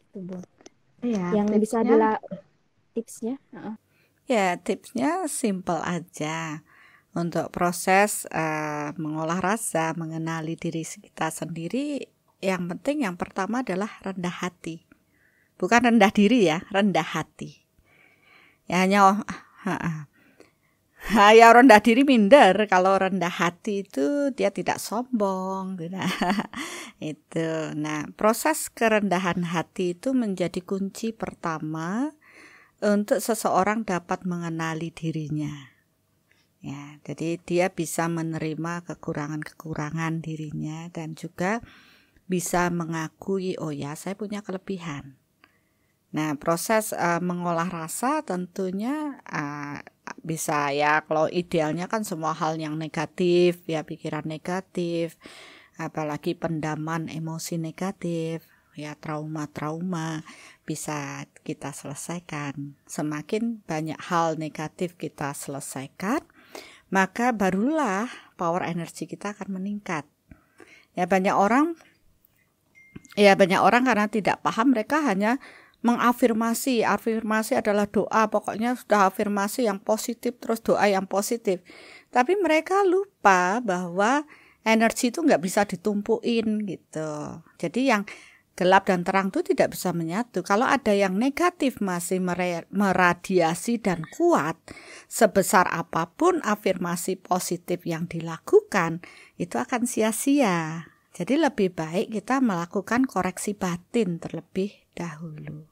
itu Bu. Iya, yang bisa tipsnya. Ya, tipsnya simple aja. Untuk proses mengolah rasa, mengenali diri kita sendiri, yang penting yang pertama adalah rendah hati. Bukan rendah diri ya, rendah hati. Ya hanya ya rendah diri minder. Kalau rendah hati itu dia tidak sombong. Itu. Nah, proses kerendahan hati itu menjadi kunci pertama untuk seseorang dapat mengenali dirinya. Ya, jadi dia bisa menerima kekurangan-kekurangan dirinya dan juga bisa mengakui, oh ya saya punya kelebihan. Nah, proses mengolah rasa tentunya bisa ya, kalau idealnya kan semua hal yang negatif, ya pikiran negatif, apalagi pendaman emosi negatif, ya trauma-trauma bisa kita selesaikan. Semakin banyak hal negatif kita selesaikan, maka barulah power energi kita akan meningkat. Ya banyak orang karena tidak paham, mereka hanya mengafirmasi. Afirmasi adalah doa, pokoknya sudah afirmasi yang positif terus doa yang positif. Tapi mereka lupa bahwa energi itu nggak bisa ditumpuin gitu. Jadi yang gelap dan terang itu tidak bisa menyatu. Kalau ada yang negatif masih meradiasi dan kuat, sebesar apapun afirmasi positif yang dilakukan, itu akan sia-sia. Jadi lebih baik kita melakukan koreksi batin terlebih dahulu.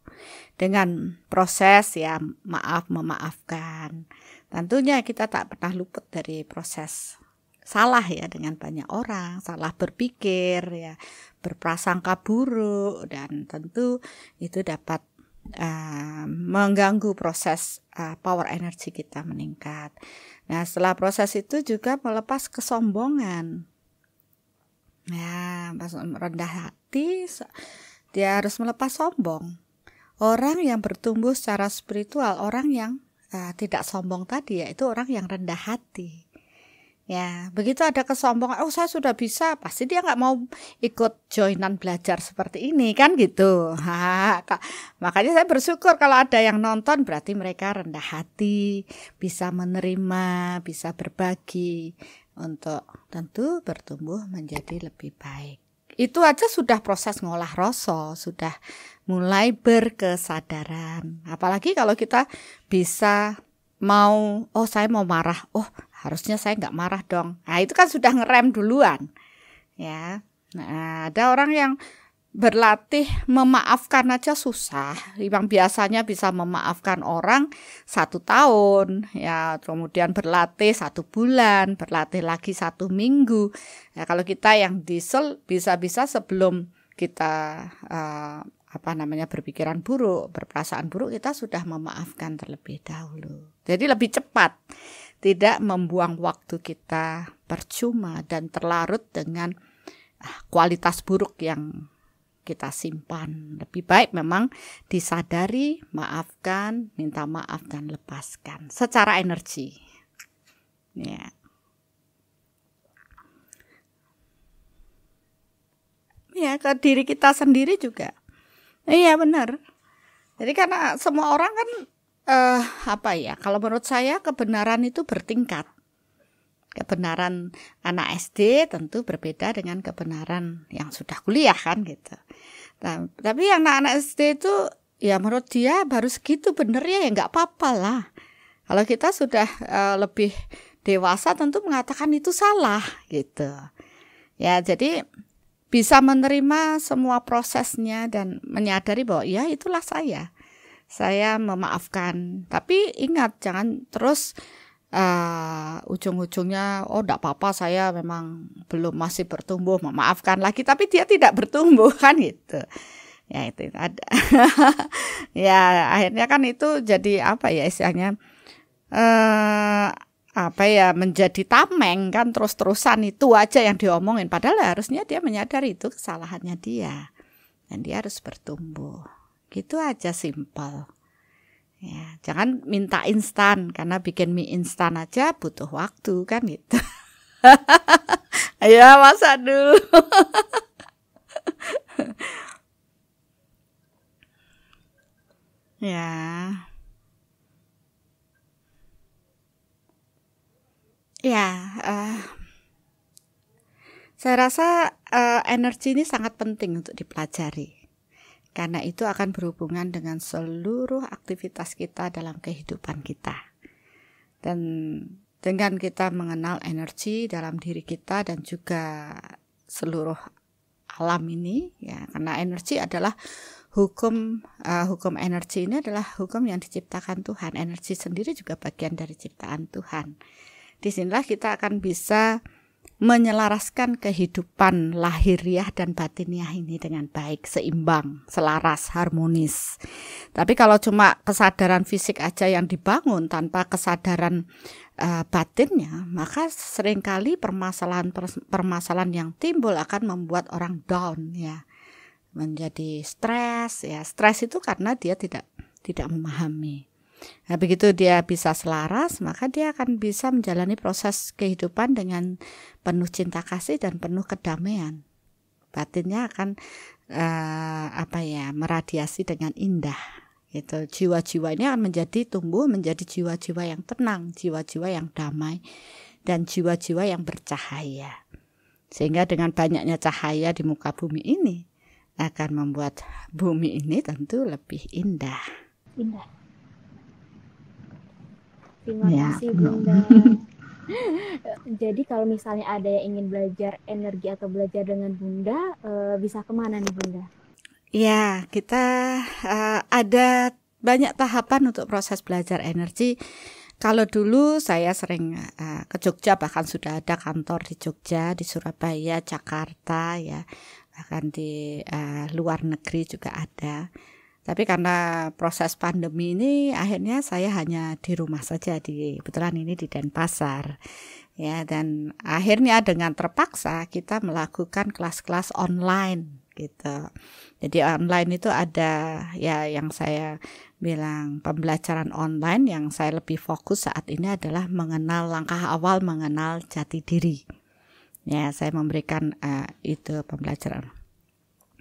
dengan proses ya maaf memaafkan. Tentunya kita tak pernah luput dari proses salah ya dengan banyak orang, salah berpikir ya, berprasangka buruk, dan tentu itu dapat mengganggu proses power energi kita meningkat. Nah, setelah proses itu juga melepas kesombongan. Ya, rendah hati, dia harus melepas sombong. Orang yang bertumbuh secara spiritual, orang yang tidak sombong tadi, yaitu orang yang rendah hati. Ya, begitu ada kesombongan, oh saya sudah bisa, pasti dia nggak mau ikut joinan belajar seperti ini kan gitu. Makanya saya bersyukur kalau ada yang nonton, berarti mereka rendah hati, bisa menerima, bisa berbagi untuk tentu bertumbuh menjadi lebih baik. Itu aja sudah proses ngolah rasa, sudah mulai berkesadaran. Apalagi kalau kita bisa mau, oh saya mau marah, oh harusnya saya nggak marah dong. Nah itu kan sudah ngerem duluan, ya. Nah ada orang yang berlatih memaafkan aja susah. Yang biasanya bisa memaafkan orang 1 tahun, ya kemudian berlatih 1 bulan, berlatih lagi 1 minggu. Ya kalau kita yang diesel bisa-bisa sebelum kita berpikiran buruk, berperasaan buruk, kita sudah memaafkan terlebih dahulu. Jadi lebih cepat, tidak membuang waktu kita percuma dan terlarut dengan kualitas buruk yang kita simpan. Lebih baik memang disadari, maafkan, minta maaf dan lepaskan secara energi. Ya. Ya, ke diri kita sendiri juga. Iya benar. Jadi karena semua orang kan kalau menurut saya kebenaran itu bertingkat. Kebenaran anak SD tentu berbeda dengan kebenaran yang sudah kuliah kan gitu. Nah, tapi yang anak SD itu ya menurut dia baru segitu benernya, ya nggak apa-apa lah. Kalau kita sudah lebih dewasa tentu mengatakan itu salah gitu. Ya jadi bisa menerima semua prosesnya dan menyadari bahwa ya itulah saya memaafkan. Tapi ingat jangan terus ujung-ujungnya oh enggak apa-apa, saya memang masih bertumbuh, memaafkan lagi, tapi dia tidak bertumbuh kan gitu. Ya itu ada. Ya akhirnya kan itu jadi istilahnya menjadi tameng kan, terus-terusan itu aja yang diomongin, padahal harusnya dia menyadari itu kesalahannya dia dan dia harus bertumbuh. Gitu aja, simpel. Ya, jangan minta instan, karena bikin mie instan aja butuh waktu kan gitu. Ayo masak dulu. Ya. Ya, saya rasa energi ini sangat penting untuk dipelajari. Karena itu akan berhubungan dengan seluruh aktivitas kita dalam kehidupan kita. Dan dengan kita mengenal energi dalam diri kita dan juga seluruh alam ini, ya, karena energi adalah hukum energi ini adalah hukum yang diciptakan Tuhan. Energi sendiri juga bagian dari ciptaan Tuhan. Disinilah kita akan bisa menyelaraskan kehidupan lahiriah dan batiniah ini dengan baik, seimbang, selaras, harmonis. Tapi kalau cuma kesadaran fisik aja yang dibangun tanpa kesadaran batinnya, maka seringkali permasalahan yang timbul akan membuat orang down, ya, menjadi stres. Ya, stres itu karena dia tidak memahami. Nah, begitu dia bisa selaras, maka dia akan bisa menjalani proses kehidupan dengan penuh cinta kasih dan penuh kedamaian. Batinnya akan meradiasi dengan indah. Gitu. Jiwa-jiwa ini akan tumbuh menjadi jiwa-jiwa yang tenang, jiwa-jiwa yang damai, dan jiwa-jiwa yang bercahaya. Sehingga dengan banyaknya cahaya di muka bumi ini akan membuat bumi ini tentu lebih indah. Indah. Terima kasih Bunda. Jadi kalau misalnya ada yang ingin belajar energi atau belajar dengan Bunda, bisa kemana nih Bunda? Ya, kita ada banyak tahapan untuk proses belajar energi. Kalau dulu saya sering ke Jogja, bahkan sudah ada kantor di Jogja, di Surabaya, Jakarta, ya, bahkan di luar negeri juga ada. Tapi karena proses pandemi ini, akhirnya saya hanya di rumah saja, kebetulan ini di Denpasar. Ya, dan akhirnya dengan terpaksa kita melakukan kelas-kelas online gitu. Jadi online itu ada ya yang saya bilang pembelajaran online yang saya lebih fokus saat ini adalah mengenal langkah awal mengenal jati diri. Ya, saya memberikan itu pembelajaran.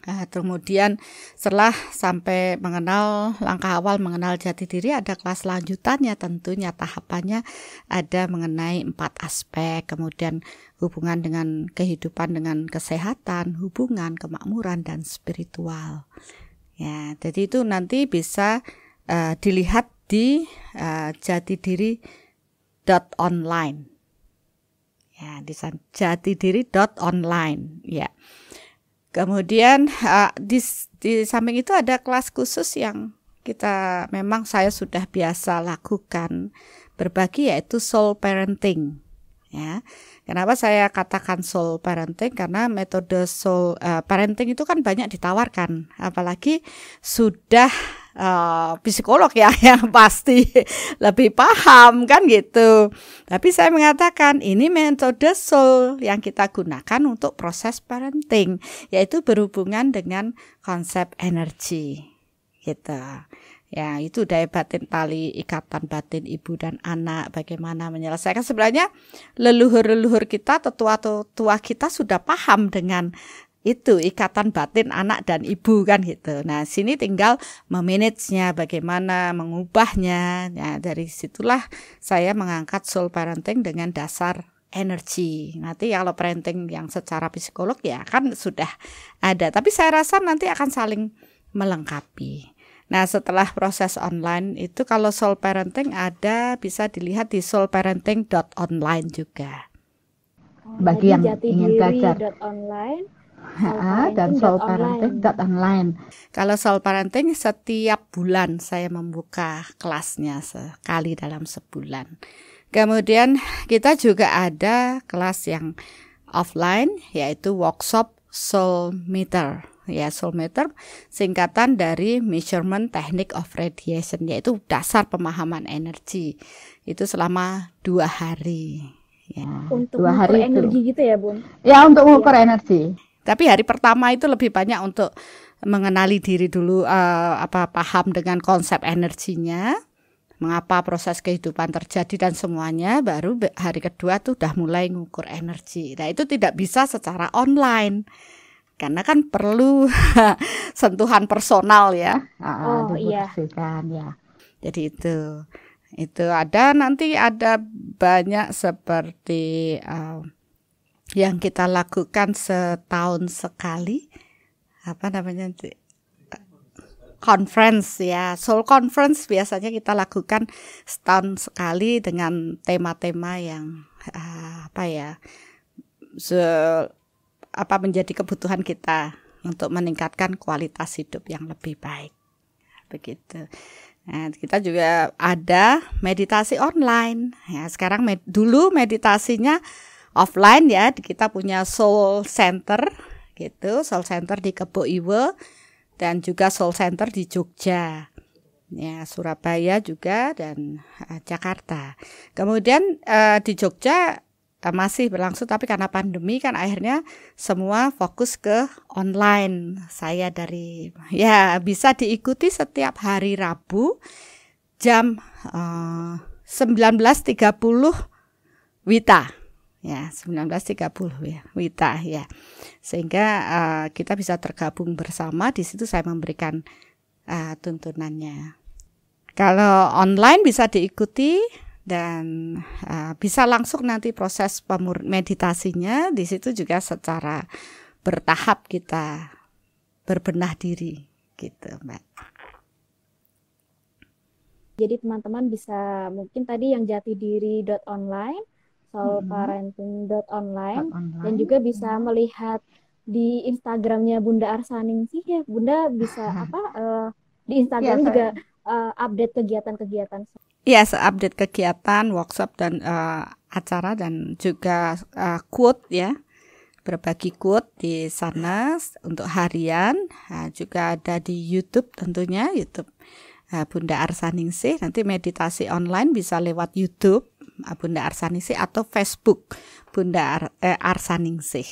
Kemudian setelah sampai mengenal langkah awal mengenal jati diri, ada kelas lanjutannya, tentunya tahapannya ada mengenai 4 aspek, kemudian hubungan dengan kehidupan, dengan kesehatan, hubungan, kemakmuran, dan spiritual. Ya, jadi itu nanti bisa dilihat di jatidiri.online. Ya, di jatidiri.online. Ya. Kemudian di samping itu ada kelas khusus yang saya sudah biasa lakukan berbagi, yaitu soul parenting. Ya, kenapa saya katakan soul parenting? Karena metode soul parenting itu kan banyak ditawarkan, apalagi sudah psikolog ya yang pasti lebih paham kan gitu. Tapi saya mengatakan ini metode soul yang kita gunakan untuk proses parenting, yaitu berhubungan dengan konsep energi gitu. Ya, itu daya batin, tali ikatan batin ibu dan anak, bagaimana menyelesaikan. Sebenarnya leluhur-leluhur kita, tetua-tetua kita sudah paham dengan itu ikatan batin anak dan ibu kan gitu. Nah, sini tinggal memanagenya, bagaimana mengubahnya. Ya, dari situlah saya mengangkat soul parenting dengan dasar energi. Nanti kalau parenting yang secara psikolog ya kan sudah ada, tapi saya rasa nanti akan saling melengkapi. Nah, setelah proses online itu kalau soul parenting ada, bisa dilihat di soulparenting.online juga. Bagi yang ingin belajar online dan soulparenting.online. Kalau soul parenting setiap bulan saya membuka kelasnya sekali dalam sebulan. Kemudian kita juga ada kelas yang offline, yaitu workshop Soul Meter. Ya, Soul Meter singkatan dari Measurement Technique of Radiation, yaitu dasar pemahaman energi. Itu selama 2 hari. Ya. Untuk mengukur energi gitu ya, Bun? Ya, untuk mengukur energi. Tapi hari pertama itu lebih banyak untuk mengenali diri dulu, paham dengan konsep energinya, mengapa proses kehidupan terjadi dan semuanya. Baru hari kedua tuh udah mulai ngukur energi. Nah, itu tidak bisa secara online. Karena kan perlu sentuhan personal ya. Iya. Ya. Jadi itu ada, nanti ada banyak seperti yang kita lakukan setahun sekali, conference ya, soul conference biasanya kita lakukan setahun sekali dengan tema-tema yang menjadi kebutuhan kita untuk meningkatkan kualitas hidup yang lebih baik. Begitu. Nah, kita juga ada meditasi online. Ya, sekarang dulu meditasinya offline ya. Kita punya Soul Center gitu, Soul Center di Kebo Iwe dan juga Soul Center di Jogja. Ya, Surabaya juga dan Jakarta. Kemudian di Jogja masih berlangsung, tapi karena pandemi kan akhirnya semua fokus ke online. Saya bisa diikuti setiap hari Rabu jam 19.30 WITA. Ya, 19.30 ya, WITA ya. Sehingga kita bisa tergabung bersama. Di situ saya memberikan tuntunannya. Kalau online bisa diikuti dan bisa langsung nanti proses meditasinya. Di situ juga secara bertahap kita berbenah diri gitu, Mbak. Jadi teman-teman bisa mungkin tadi yang jatidiri.online, soulparenting.online, dan juga bisa melihat di Instagramnya Bunda Arsaning sih ya. Bunda bisa di Ya, Instagram juga saya update kegiatan-kegiatan. Iya, update kegiatan, workshop dan acara dan juga quote ya, berbagi quote di sana untuk harian. Nah, juga ada di YouTube tentunya, YouTube Bunda Arsaningsih. Nanti meditasi online bisa lewat YouTube Bunda Arsaningsih atau Facebook Bunda Arsaningsih.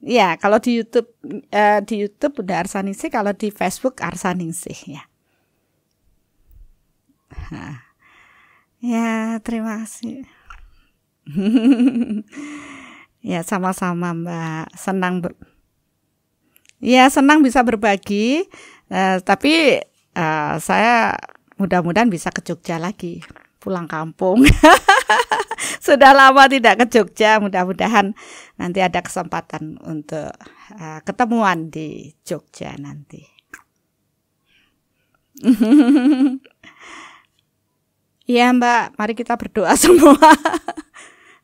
Ya, kalau di YouTube Bunda Arsaningsih, kalau di Facebook Arsaningsih ya. Ya, terima kasih. Ya, sama-sama Mbak. Senang bisa berbagi. Tapi saya mudah-mudahan bisa ke Jogja lagi, pulang kampung. Sudah lama tidak ke Jogja. Mudah-mudahan nanti ada kesempatan untuk ketemuan di Jogja nanti. Iya Mbak, mari kita berdoa semua.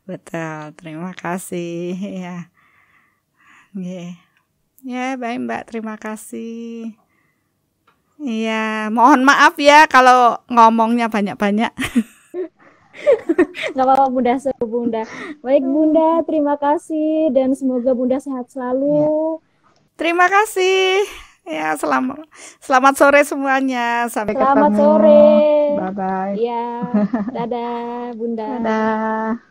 Betul, terima kasih. Ya, ya baik Mbak, terima kasih. Iya, mohon maaf ya kalau ngomongnya banyak-banyak. Gak apa-apa Bunda, Bunda. Baik Bunda, terima kasih dan semoga Bunda sehat selalu. Terima kasih. Ya, selamat sore semuanya. Sampai Selamat ketemu. sore. Bye-bye. Ya, dadah Bunda. Dadah.